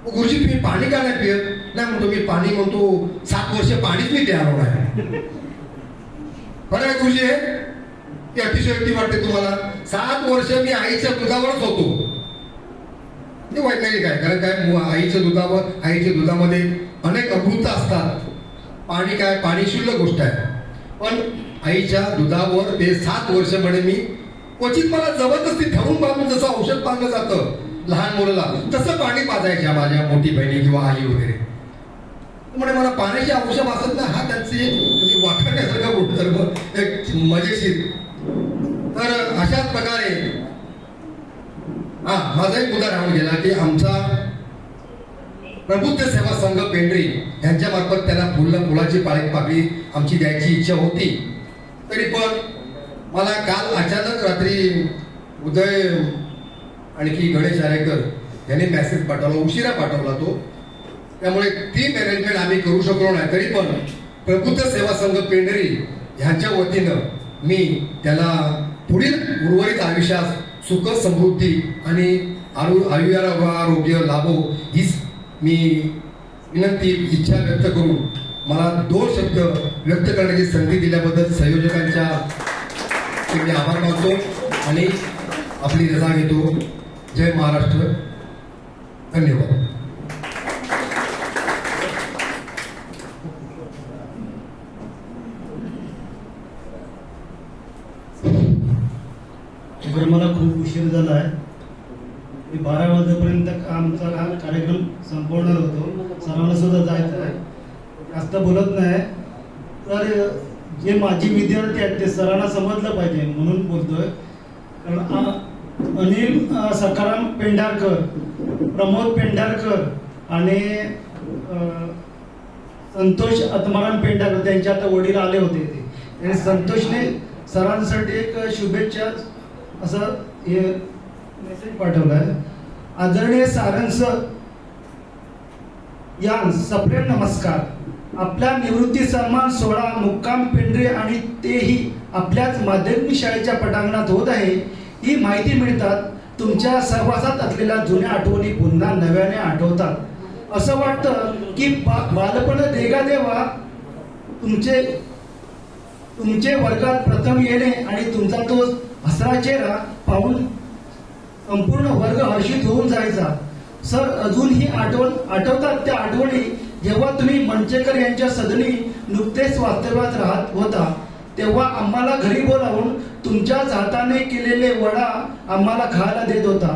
गुरुजी तुम्ही पाणी का नाही पियत? नाही म्हणतो मी पाणी म्हणतो 7 वर्ष पाणीच मी प्यायलो नाही. बरं आहे गुरुजी, हे ती अतिशयोक्ती वाटते तुम्हाला? 7 वर्ष मी आईच्या दुधावरच होतो. ते वैज्ञानिक आहे, कारण काय आईच्या दुधामध्ये अनेक अमृत असतात. पाणी काय, पाणी शुल्लक गोष्ट आहे, पण आईच्या दुधावर ते 7 वर्ष म्हणे मी क्वचित मला जबरदस्ती धरून बांधून जसं औषध पाजलं जातं लहान मुलाला तसं पाणी पाजायच्या माझ्या मोठी बहिणी किंवा आई वगैरे. म्हणे मला पाण्याची आवश्यक असत ना. हा त्यांची वाखाण्यासारखं गुणधर्म एक मजेशीर. तर अशाच प्रकारे माझा एक मुद्दा राहून गेला की आमचा प्रबुद्ध सेवा संघ पेंढरी यांच्या मार्फत त्यांना फुलाची पाकळी आमची द्यायची इच्छा होती. तरी पण मला काल अचानक रात्री उदय आणखी गणेश आरेकर यांनी मेसेज पाठवला, उशिरा पाठवला तो, त्यामुळे ती मॅनेजमेंट आम्ही करू शकलो नाही. तरी पण प्रबुद्ध सेवा संघ पेंढरी ह्यांच्या वतीनं मी त्याला पुढील उर्वरित आयुष्यात सुख समृद्धी आणि आरोग्य लाभो हीच मी विनंती इच्छा व्यक्त करून मला 2 शब्द व्यक्त करण्याची संधी दिल्याबद्दल संयोजकांच्या मी आभार मानतो आणि आपली रजा घेतो. जय महाराष्ट्र. धन्यवाद. बरं, मला खूप उशीर झाला आहे. मी 12 वाजेपर्यंत आमचा हा कार्यक्रम संपवणार होतो. सरांना सुद्धा जायचं आहे. जास्त बोलत नाही. तर जे माझी विद्यार्थी आहेत ते सरांना समजलं पाहिजे म्हणून बोलतोय. कारण अनिल सखाराम पेंढारकर, प्रमोद पेंढारकर आणि संतोष आत्माराम पेंढारकर त्यांचे आता वडील आले होते ते. आणि संतोषने सरांसाठी एक शुभेच्छा असं हे मेसेज पाठवला आहे. आदरणीय सारंग या सप्रेम नमस्कार. आपला निवृत्ती सन्मान सोहळा मुक्काम पेंढरे आणि तेही आपल्याच माध्यमिक शाळेच्या पटांगणात होत आहे. ही माहिती मिळतात तुमच्या सहवासात असलेल्या जुन्या आठवणी पुन्हा नव्याने आठवतात. असं वाटतं की बालपण देगा देवा तुमचे वर्गात प्रथम येणे आणि तुमचा तो हसरा चेहरा पाहून संपूर्ण वर्ग हर्षित होऊन जायचा. सर, अजूनही आठवतात त्या आठवणी जेव्हा तुम्ही मंचेकर यांच्या सदनी नुकतेच वास्तव्यात राहत होता. तेव्हा आम्हाला घरी बोलावून तुमच्याच हाताने केलेले वडा आम्हाला खायला देत होता.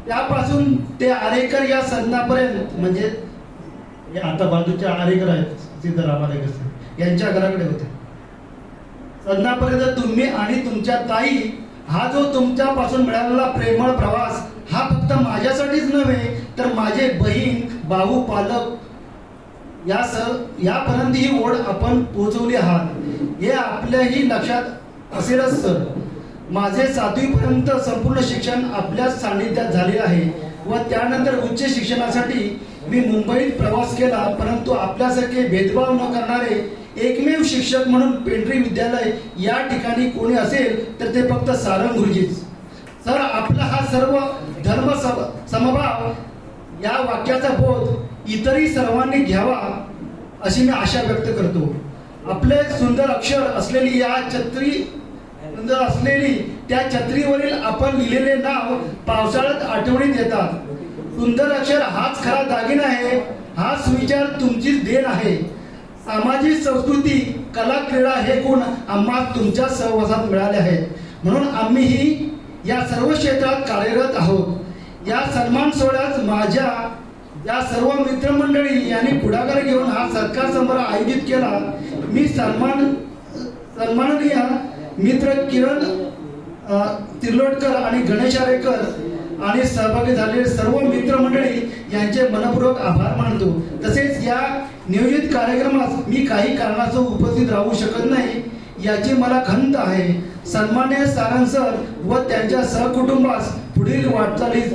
त्यापासून ते आरेकर या सदनापर्यंत, म्हणजे आता बाजूच्या आरेकर आहेत सिद्धराम आरेकर यांच्या घराकडे होते, सदनापर्यंत तुम्ही आणि तुमच्या ताई हा जो तुमच्यापासून मिळालेला प्रेमळ प्रवास हा फक्त माझ्यासाठीच नव्हे तर माझे बहीण, भाऊ, पालक यापर्यंत ही ओढ आपण पोहोचवली आहात हे आपल्याही लक्षात असेलच. सर, माझे 7वी पर्यंत संपूर्ण शिक्षण आपल्याच सान्निध्यात झाले आहे व त्यानंतर उच्च शिक्षणासाठी मी मुंबईत प्रवास केला. परंतु आपल्यासारखे भेदभाव न करणारे एकमेव शिक्षक म्हणून पेंढरी विद्यालय या ठिकाणी कोणी असेल तर ते फक्त सारंग गुरुजीच. सर, आपला हा सर्व धर्म समभाव या वाक्याचा बोध इतरही सर्वांनी घ्यावा अशी मी आशा व्यक्त करतो. आपले सुंदर अक्षर असलेली त्या छत्रीवरील आपण लिहिलेले नाव पावसाळ्यात आठवणीत येतात. सुंदर अक्षर हाच खरा दागिना आहे. हा सुविचार तुमचीच देण आहे. सामाजिक संस्कृती, कला, क्रीडा हे गुण आम्हा तुमच्या सहवासात मिळाले आहेत. म्हणून आम्हीही या सर्व क्षेत्रात कार्यरत आहोत. या सन्मान सोहळ्यात माझ्या या सर्व मित्रमंडळी यांनी पुढाकार घेऊन हा सत्कार समारंभ आयोजित केला. मी सन्माननीय मित्र किरण तिर्लोटकर आणि गणेश आरेकर आणि सहभागी झालेले सर्व मित्रमंडळी यांचे मनपूर्वक आभार मानतो. तसेच या नियोजित कार्यक्रमास मी काही कारणास्तव उपस्थित राहू शकत नाही याची मला खंत आहे. सन्माननीय सारंग सर व त्यांच्या सहकुटुंबास पुढील वाटचालीस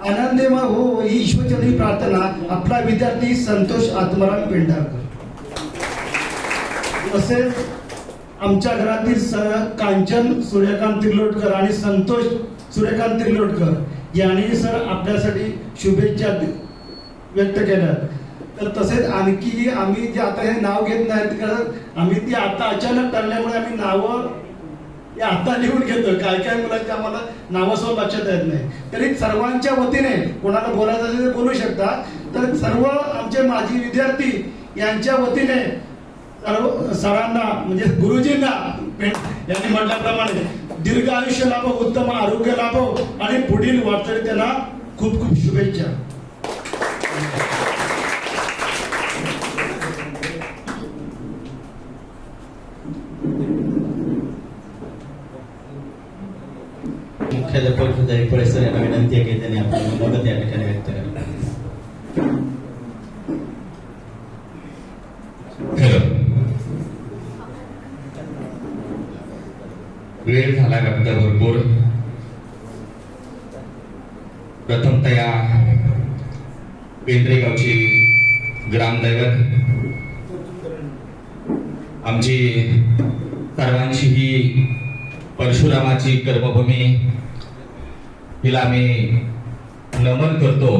आनंदमय हो ही ईश्वरचरणी प्रार्थना. आपला विद्यार्थी संतोष आत्माराम पेंढारकर. तसेच आमच्या घरातील कांचन सूर्यकांत तिर्लोटकर आणि संतोष सूर्यकांत तिर्लोटकर यांनी सर आपल्यासाठी शुभेच्छा व्यक्त केल्या. तर तसेच आणखी आम्ही जे आता हे नाव घेत नाहीत कारण आम्ही ती आता अचानक ठरल्यामुळे आम्ही नावं आता लिहून घेतो. काय काय मुलांची आम्हाला नावं लक्षात येत नाही. तरी सर्वांच्या वतीने कोणाला बोलायचं असेल तर बोलू शकता. तर सर्व आमचे माजी विद्यार्थी यांच्या वतीने सर्व सरांना म्हणजे गुरुजींना यांनी म्हटल्याप्रमाणे दीर्घ आयुष्य लाभो, उत्तम आरोग्य लाभो आणि पुढील वाटचाली त्यांना खूप खूप शुभेच्छा. मुख्याध्यापक जयपळे सर यांना विनंती आहे की त्यांनी आपली मदत या ठिकाणी व्यक्त करावी. वेळ झाला व्यक्त भरपूर. प्रथमतया पेंढरे गावची ग्रामदैवत आमची सर्वांची ही परशुरामाची कर्मभूमी. हिला आम्ही नमन करतो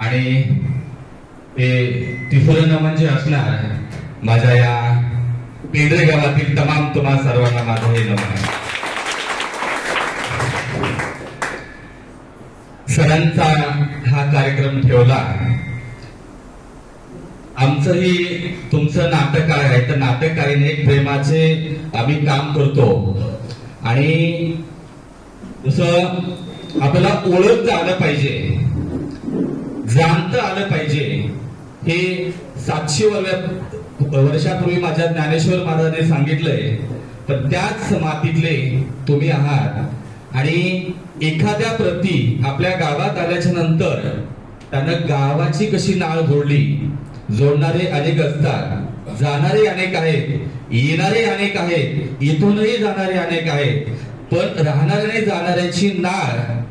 आणि ते तिसरं नमन जे असणार माझ्या या पेंढरे गावातील तमाम तुम्हा सर्वांना माझं हे नमन आहे. सणांचा हा कार्यक्रम ठेवला. आमचंही तुमचं नाटक आहे तर नाटक आहे एक प्रेमाचे आम्ही काम करतो आणि जसं आपल्याला ओळखता आलं पाहिजे, जाणता आलं पाहिजे. हे 700 वर्षापूर्वी माझ्या ज्ञानेश्वर महाराजांनी सांगितलंय. तर त्याच मातीतले तुम्ही आहात आणि एखाद्या प्रती आपल्या गावात आल्याच्या नंतर त्यानं गावाची कशी नाळ जोडली. जोडणारे अनेक असतात, जाणारे अनेक आहेत, येणारे अनेक आहेत, इथूनही जाणारे अनेक आहेत, पण राहणाऱ्या जाणाऱ्याची नाळ,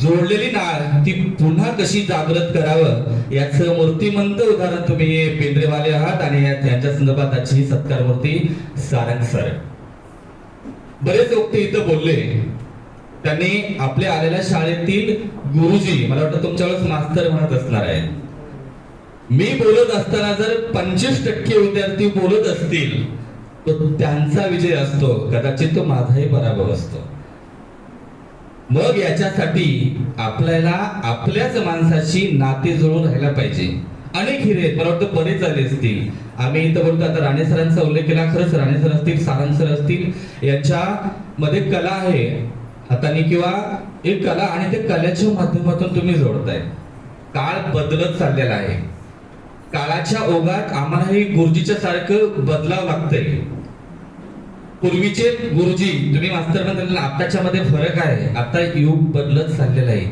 जोडलेली नाळ ती पुन्हा कशी जागृत करावं याचं मूर्तिमंत उदाहरण तुम्ही हे पेंढरेवाले आहात आणि त्यांच्या संदर्भात आजची ही सत्कार मूर्ती सारंग सर. बरेच लोक इथं बोलले. त्यांनी आपल्या आलेल्या शाळेतील गुरुजी, मला वाटतं तुमच्या वेळेस मास्तर म्हणत असणार आहे. मी बोलत असताना जर 25% विद्यार्थी बोलत असतील तर त्यांचा विजय असतो, कदाचित तो माझाही पराभव असतो. मग याच्यासाठी आपल्याला आपल्याच माणसाची नाते जुळून राहायला पाहिजे. अनेक हिरे आहेत, मला वाटतं बरेच झाले असतील. आम्ही इथं बोलतो आता राणे सरांचा उल्लेख केला. खरंच राणे सर असतील, सारंग सर असतील, यांच्या मध्ये कला आहे हाताने किंवा एक कला आणि ते कलेच्या माध्यमातून तुम्ही जोडताय. काळ बदलत चाललेला आहे. काळाच्या ओघात आम्हालाही गुरुजीच्या सारखं बदलावं लागतंय. पूर्वीचे गुरुजी तुम्ही मास्तर म्हणता, आताच्या मध्ये फरक आहे. आता युग बदलत चाललेलं आहे.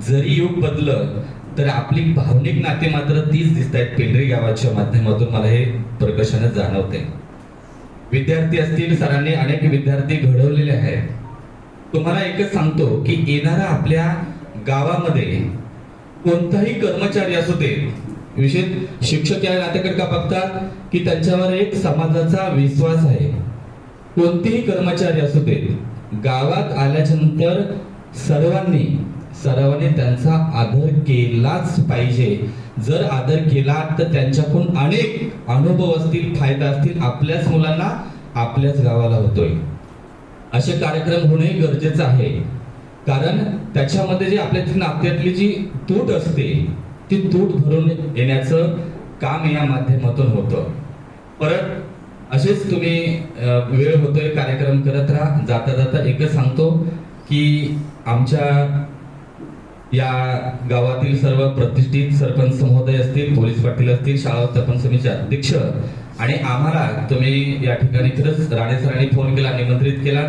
जरी युग बदललं तर आपली भावनिक नाते मात्र तीच दिसत आहेत. पेंढरी गावाच्या माध्यमातून मला हे प्रकर्षाने जाणवते. विद्यार्थी असतील, सरांनी अनेक विद्यार्थी घडवलेले आहेत. तुम्हाला एकच सांगतो की येणारा आपल्या गावामध्ये कोणताही कर्मचारी असू दे, विशेष शिक्षक या नात्याकडे का बघतात की त्यांच्यावर एक समाजाचा विश्वास आहे. कोणतेही कर्मचारी असू दे, गावात आल्याच्या नंतर सर्वांनी त्यांचा आदर केलाच पाहिजे. जर आदर केला तर त्यांच्याकडून अनेक अनुभव असतील, फायदा असतील. आपल्याच मुलांना आपल्याच गावाला होतोय. असे कार्यक्रम होणे गरजेचं आहे. कारण त्याच्यामध्ये जे आपल्या नात्यातली जी तूट असते ती तूट भरून येण्याचं काम या माध्यमातून होतं. परत असेच तुम्ही वेळ होतोय, कार्यक्रम करत राहा. जाता जाता एकच सांगतो की आमच्या या गावातील सर्व प्रतिष्ठित सरपंच महोदय असतील, पोलीस पाटील असतील, शाळा व्यवस्थापन समितीचे अध्यक्ष आणि आम्हाला तुम्ही या ठिकाणी खरंच राणे सरांनी फोन केला, निमंत्रित केला.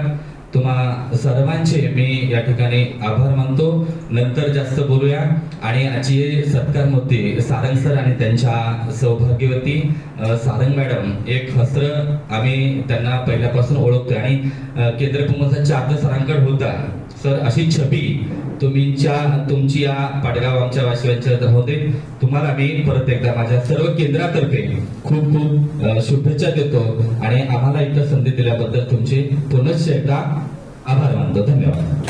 तुम्हा सर्वांचे मी या ठिकाणी आभार मानतो. नंतर जास्त बोलूया. आणि आजची सत्कार मूर्ती सारंग सर आणि त्यांच्या सौभाग्यवती सारंग मॅडम. एक हस्त्र आम्ही त्यांना पहिल्यापासून ओळखतोय आणि केंद्र कुमारचा चार्ज सरांकडे होता. सर अशी छबी तुमची या पाडगाव आमच्या वाशियांच्या होते. तुम्हाला मी परत एकदा माझ्या सर्व केंद्रातर्फे खूप खूप शुभेच्छा देतो आणि आम्हाला इथं संधी दिल्याबद्दल तुमचे पुनश्च एकदा आभार मानतो. धन्यवाद.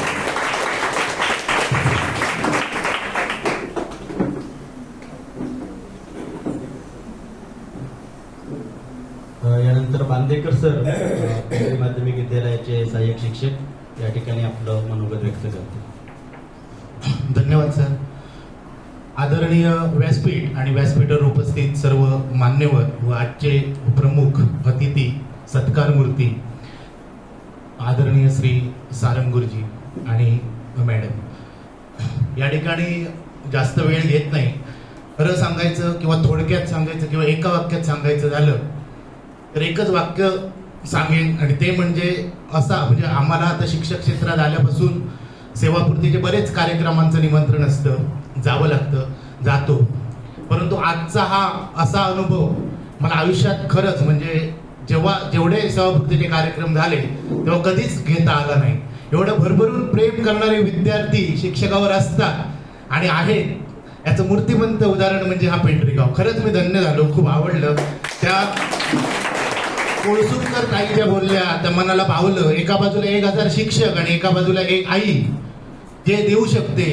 यानंतर बांदेकर सर, पेंढरी माध्यमिक विद्यालयाचे सहाय्यक शिक्षक, या ठिकाणी आपलं मनोगत व्यक्त करते. धन्यवाद सर. आदरणीय व्यासपीठ आणि व्यासपीठावर उपस्थित सर्व मान्यवर व आजचे प्रमुख अतिथी, सत्कार मूर्ती आदरणीय श्री सारंग गुरुजी आणि मॅडम, या ठिकाणी जास्त वेळ घेत नाही. खरं सांगायचं किंवा थोडक्यात सांगायचं किंवा एका वाक्यात सांगायचं झालं तर एकच वाक्य सांगेन आणि ते म्हणजे म्हणजे आम्हाला आता शिक्षक क्षेत्रात आल्यापासून सेवापूर्तीचे बरेच कार्यक्रमांचं निमंत्रण असतं, जावं लागतं, जातो. परंतु आजचा हा असा अनुभव मला आयुष्यात खरंच म्हणजे जेवढे सेवापूर्तीचे कार्यक्रम झाले तेव्हा कधीच घेता आला नाही. एवढं भरभरून प्रेम करणारे विद्यार्थी शिक्षकावर असतात आणि आहेत याचं मूर्तिमंत उदाहरण म्हणजे हा पेंढरी गाव. खरंच मी धन्य झालो, खूप आवडलं. त्या कोळसूरकर ताई ज्या बोलल्या त्या मनाला पावलं. एका बाजूला 1000 शिक्षक आणि एका बाजूला एक आई जे देऊ शकते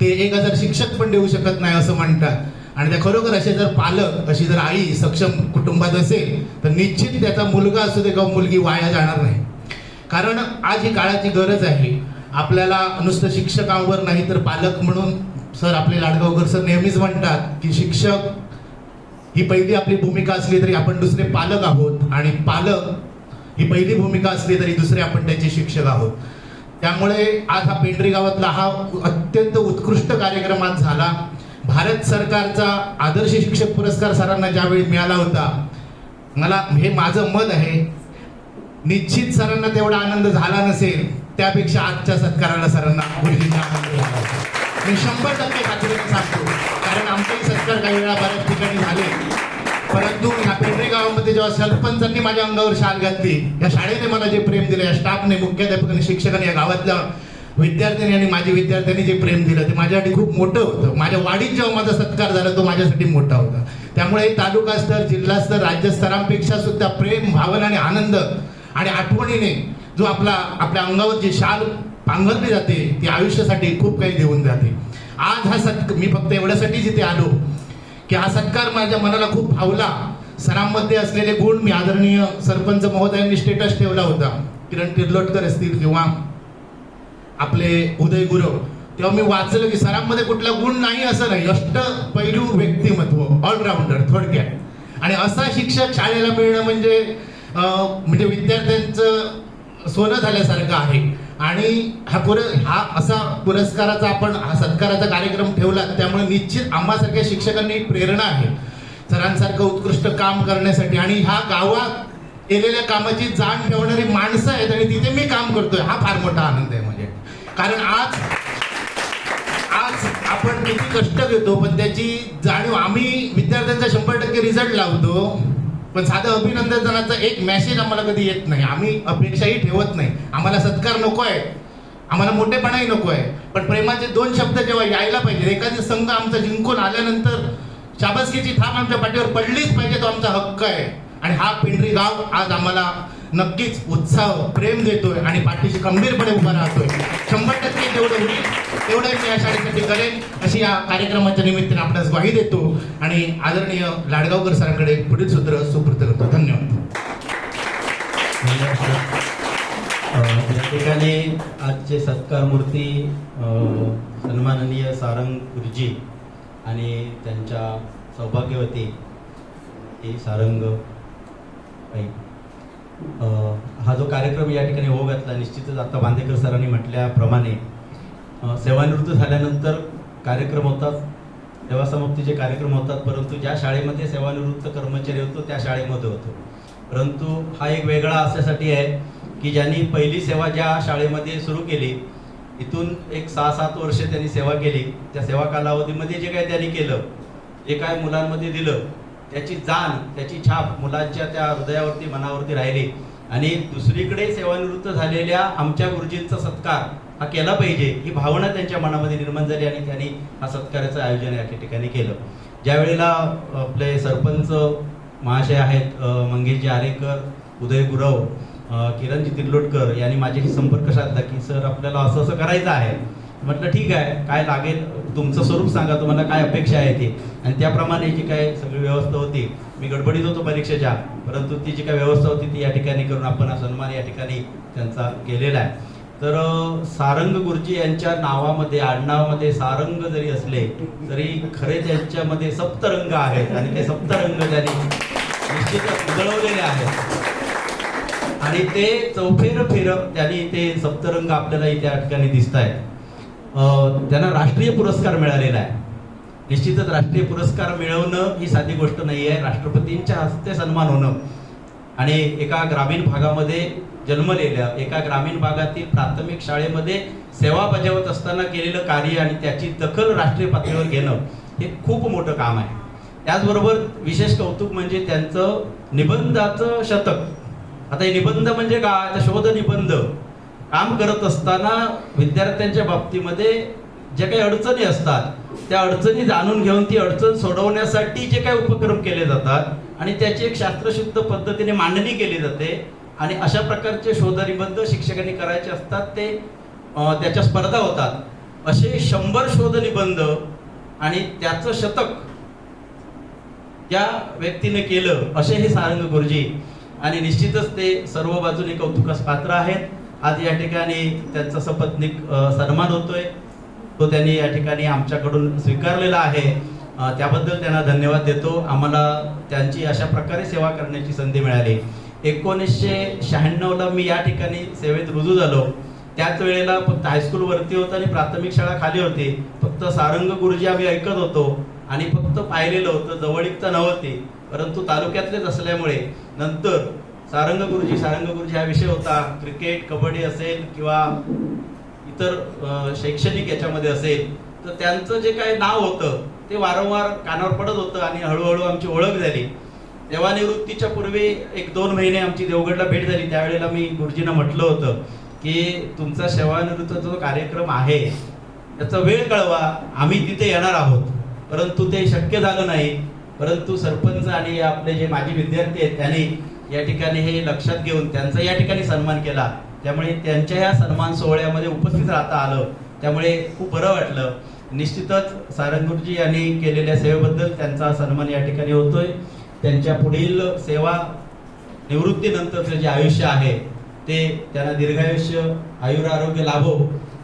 ते 1000 शिक्षक पण देऊ शकत नाही असं म्हणतात. आणि त्या खरोखर असे जर पालक, अशी जर आई सक्षम कुटुंबात असेल तर निश्चित त्याचा मुलगा असू दे किंवा मुलगी वाया जाणार नाही. कारण आज ही काळाची गरज आहे. आपल्याला नुसतं शिक्षकांवर नाही तर पालक म्हणून सर आपले लाडगावकर सर नेहमीच म्हणतात की शिक्षक ही पहिली आपली भूमिका असली तरी आपण दुसरे पालक आहोत, आणि पालक ही पहिली भूमिका असली तरी दुसरे आपण त्याचे शिक्षक आहोत. त्यामुळे आज हा पेंढरी गावातला हा अत्यंत उत्कृष्ट कार्यक्रम आज झाला. भारत सरकारचा आदर्श शिक्षक पुरस्कार सरांना ज्यावेळी मिळाला होता, मला हे माझं मत आहे, निश्चित सरांना तेवढा आनंद झाला नसेल त्यापेक्षा आजच्या सत्काराला सरांना गुरुजींना आनंद झाला असेल. मी 100% खात्रीने सांगतो, कारण आमचेही सत्कार काही वेळा बऱ्याच ठिकाणी झाले, परंतु ह्या पेंढरी गावामध्ये जेव्हा सरपंचांनी माझ्या अंगावर शाल घातली, या शाळेने मला जे प्रेम दिलं, या स्टाफने, मुख्याध्यापकांनी, शिक्षकांनी, या गावातल्या विद्यार्थ्यांनी आणि माझ्या विद्यार्थ्यांनी जे प्रेम दिलं ते माझ्यासाठी खूप मोठं होतं. माझ्या वाडीत जेव्हा माझा सत्कार झाला तो माझ्यासाठी मोठा होता. त्यामुळे तालुका स्तर, जिल्हा स्तर, राज्य स्तरांपेक्षा सुद्धा प्रेम, भावना आणि आनंद आणि आठवणीने जो आपल्या अंगावर जी शाल पांघरली जाते ती आयुष्यासाठी खूप काही देऊन जाते. आज हा मी फक्त एवढ्यासाठी जिथे आलो की हा सत्कार माझ्या मनाला खूप भावला. सरांमध्ये असलेले गुण मी आदरणीय सरपंच महोदयांनी स्टेटस ठेवला होता, किरण तिर्लोटकर असतील किंवा आपले उदय गुरव, तेव्हा मी वाचलं की सरांमध्ये कुठला गुण नाही असं नाही, अष्टपैलू व्यक्तिमत्व, ऑलराऊंडर थोडक्यात. आणि असा शिक्षक शाळेला मिळणं म्हणजे विद्यार्थ्यांचं सोनं झाल्यासारखं आहे. आणि हा असा पुरस्काराचा हा सत्काराचा कार्यक्रम ठेवला, त्यामुळे निश्चित आम्हासारख्या शिक्षकांनी एक प्रेरणा आहे सरांसारखं उत्कृष्ट काम करण्यासाठी. आणि ह्या गावात केलेल्या कामाची जाण ठेवणारी माणसं आहेत आणि तिथे मी काम करतोय, हा फार मोठा आनंद आहे म्हणजे. कारण आज आपण किती कष्ट घेतो पण त्याची जाणीव, आम्ही विद्यार्थ्यांचा 100% रिझल्ट लावतो, पण साधं अभिनंदनाचा एक मेसेज आम्हाला कधी येत नाही. आम्ही अपेक्षाही ठेवत नाही. आम्हाला सत्कार नको आहे, आम्हाला मोठेपणाही नको आहे, पण प्रेमाचे 2 शब्द जेव्हा यायला पाहिजे, एखादी संघ आमचा जिंकून आल्यानंतर शाबासकीची थाप आमच्या पाठीवर पडलीच पाहिजे, तो आमचा हक्क आहे. आणि हा पेंढरी गाव आज आम्हाला नक्कीच उत्साह, प्रेम देतोय आणि पाठीशी खंबीरपणे उभा राहतोय. 100% जेवढं होईल तेवढं मी या शाळेसाठी करेन अशी या कार्यक्रमाच्या निमित्ताने आपल्यास ग्वाही देतो आणि आदरणीय लाडगावकर सरांकडे पुढील सूत्र सुपूर्द करतो. धन्यवाद. या ठिकाणी आजचे सत्कार मूर्ती सन्माननीय सारंग गुरुजी आणि त्यांच्या सौभाग्यवती सारंग ताई. हा जो कार्यक्रम या ठिकाणी होऊ घातला, निश्चितच आता बांदेकर सरांनी म्हटल्याप्रमाणे सेवानिवृत्त झाल्यानंतर कार्यक्रम होतात, सेवासमाप्तीचे कार्यक्रम होतात, परंतु ज्या शाळेमध्ये सेवानिवृत्त कर्मचारी होतो त्या शाळेमध्ये होतो. परंतु हा एक वेगळा असण्यासाठी आहे की ज्यांनी पहिली सेवा ज्या शाळेमध्ये सुरू केली, इथून एक 6-7 वर्ष त्यांनी सेवा केली. त्या सेवा कालावधीमध्ये जे काही त्यांनी केलं, जे काय मुलांमध्ये दिलं, त्याची जाण, त्याची छाप मुलांच्या त्या हृदयावरती, मनावरती राहिली. आणि दुसरीकडे सेवानिवृत्त झालेल्या आमच्या गुरुजींचा सत्कार हा केला पाहिजे ही भावना त्यांच्या मनामध्ये निर्माण झाली आणि त्यांनी हा सत्काराचं आयोजन या ठिकाणी केलं. ज्या वेळेला आपले सरपंच महाशय आहेत मंगेशजी आरेकर, उदय गुरव, किरणजी तिर्लोटकर यांनी माझ्याशी संपर्क साधला की सर आपल्याला असं असं करायचं आहे. म्हटलं ठीक आहे, काय लागेल तुमचं स्वरूप सांगा, तुम्हाला काय अपेक्षा आहे ती. आणि त्याप्रमाणे जी काय सगळी व्यवस्था होती, मी गडबडीत होतो परीक्षेच्या, परंतु ती जी काय व्यवस्था होती ती या ठिकाणी करून आपण हा सन्मान या ठिकाणी त्यांचा केलेला आहे. तर सारंग गुरुजी यांच्या नावामध्ये, आडनावामध्ये सारंग जरी असले तरी खरे त्यांच्यामध्ये सप्तरंग आहेत आणि ते सप्तरंग त्यांनी निश्चितच उधळवलेले आहेत आणि ते चौफेर त्यांनी ते सप्तरंग आपल्याला इथे या ठिकाणी दिसत आहेत. त्यांना राष्ट्रीय पुरस्कार मिळालेला आहे. निश्चितच राष्ट्रीय पुरस्कार मिळवणं ही साधी गोष्ट नाही आहे. राष्ट्रपतींच्या हस्ते सन्मान होणं आणि एका ग्रामीण भागामध्ये जन्मलेल्या, एका ग्रामीण भागातील प्राथमिक शाळेमध्ये सेवा बजावत असताना केलेलं कार्य आणि त्याची दखल राष्ट्रीय पातळीवर घेणं हे खूप मोठं काम आहे. त्याचबरोबर विशेष कौतुक म्हणजे त्यांचं निबंधाचं शतक. आता हे निबंध म्हणजे काय, तर शोध निबंध काम करत असताना विद्यार्थ्यांच्या बाबतीमध्ये जे काही अडचणी असतात त्या अडचणी जाणून घेऊन ती अडचण सोडवण्यासाठी जे काही उपक्रम केले जातात आणि त्याची एक शास्त्रशुद्ध पद्धतीने मांडणी केली जाते आणि अशा प्रकारचे शोध निबंध शिक्षकांनी करायचे असतात. ते त्याच्या स्पर्धा होतात. असे 100 शोध निबंध आणि त्याचं शतक या व्यक्तीने केलं, असे हे सारंग गुरुजी. आणि निश्चितच ते सर्व बाजूने कौतुकास पात्र आहेत. आज या ठिकाणी त्यांचा सपत्नीक सन्मान होतोय, तो त्यांनी या ठिकाणी आमच्याकडून स्वीकारलेला आहे. त्याबद्दल त्यांना धन्यवाद देतो. आम्हाला त्यांची अशा प्रकारे सेवा करण्याची संधी मिळाली. 1996ला मी या ठिकाणी सेवेत रुजू झालो. त्याच वेळेला फक्त हायस्कूल वरती होतं आणि प्राथमिक शाळा खाली होती. फक्त सारंग गुरुजी आम्ही ऐकत होतो आणि फक्त पाहिलेलं होतं, जवळीकता नव्हती. परंतु तालुक्यातलेच असल्यामुळे नंतर सारंग गुरुजी हा विषय होता. क्रिकेट, कबड्डी असेल किंवा इतर शैक्षणिक याच्यामध्ये असेल तर त्यांचं जे काही नाव होतं ते वारंवार कानावर पडत होतं आणि हळूहळू आमची ओळख झाली. सेवानिवृत्तीच्या पूर्वी 1-2 महिने आमची देवगडला भेट झाली. त्यावेळेला मी गुरुजींना म्हटलं होतं की तुमचा सेवानिवृत्तीचा जो कार्यक्रम आहे त्याचा वेळ कळवा, आम्ही तिथे येणार आहोत. परंतु ते शक्य झालं नाही. परंतु सरपंच आणि आपले जे माजी विद्यार्थी आहेत त्यांनी या ठिकाणी हे लक्षात घेऊन त्यांचा या ठिकाणी सन्मान केला. त्यामुळे त्यांच्या या सन्मान सोहळ्यामध्ये उपस्थित राहता आलं, त्यामुळे खूप बरं वाटलं. निश्चितच सारंग गुरुजी यांनी केलेल्या सेवेबद्दल त्यांचा सन्मान या ठिकाणी होतोय. त्यांच्या पुढील सेवा निवृत्तीनंतरचं जे आयुष्य आहे ते त्यांना दीर्घायुष्य, आयुरारोग्य लाभो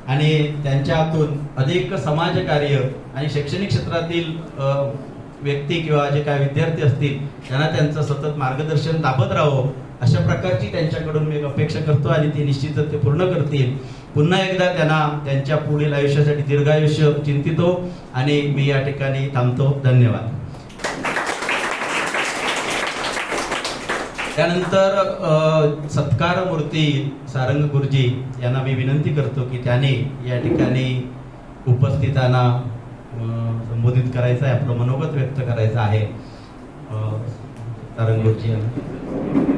आणि त्यांच्या हातून अधिक समाजकार्य आणि शैक्षणिक क्षेत्रातील व्यक्ती किंवा जे काही विद्यार्थी असतील त्यांना त्यांचं सतत मार्गदर्शन लाभत राहो, अशा प्रकारची त्यांच्याकडून मी अपेक्षा करतो आणि ती निश्चितच ते पूर्ण करतील. पुन्हा एकदा त्यांना त्यांच्या पुढील आयुष्यासाठी दीर्घायुष्य चिंतितो आणि मी या ठिकाणी थांबतो. धन्यवाद. त्यानंतर सत्कार मूर्ती सारंग गुरुजी यांना मी विनंती करतो की त्यांनी या ठिकाणी उपस्थितांना संबोधित करायचं आहे, आपलं मनोगत व्यक्त करायचं आहे. सारंग गुरुजी यांना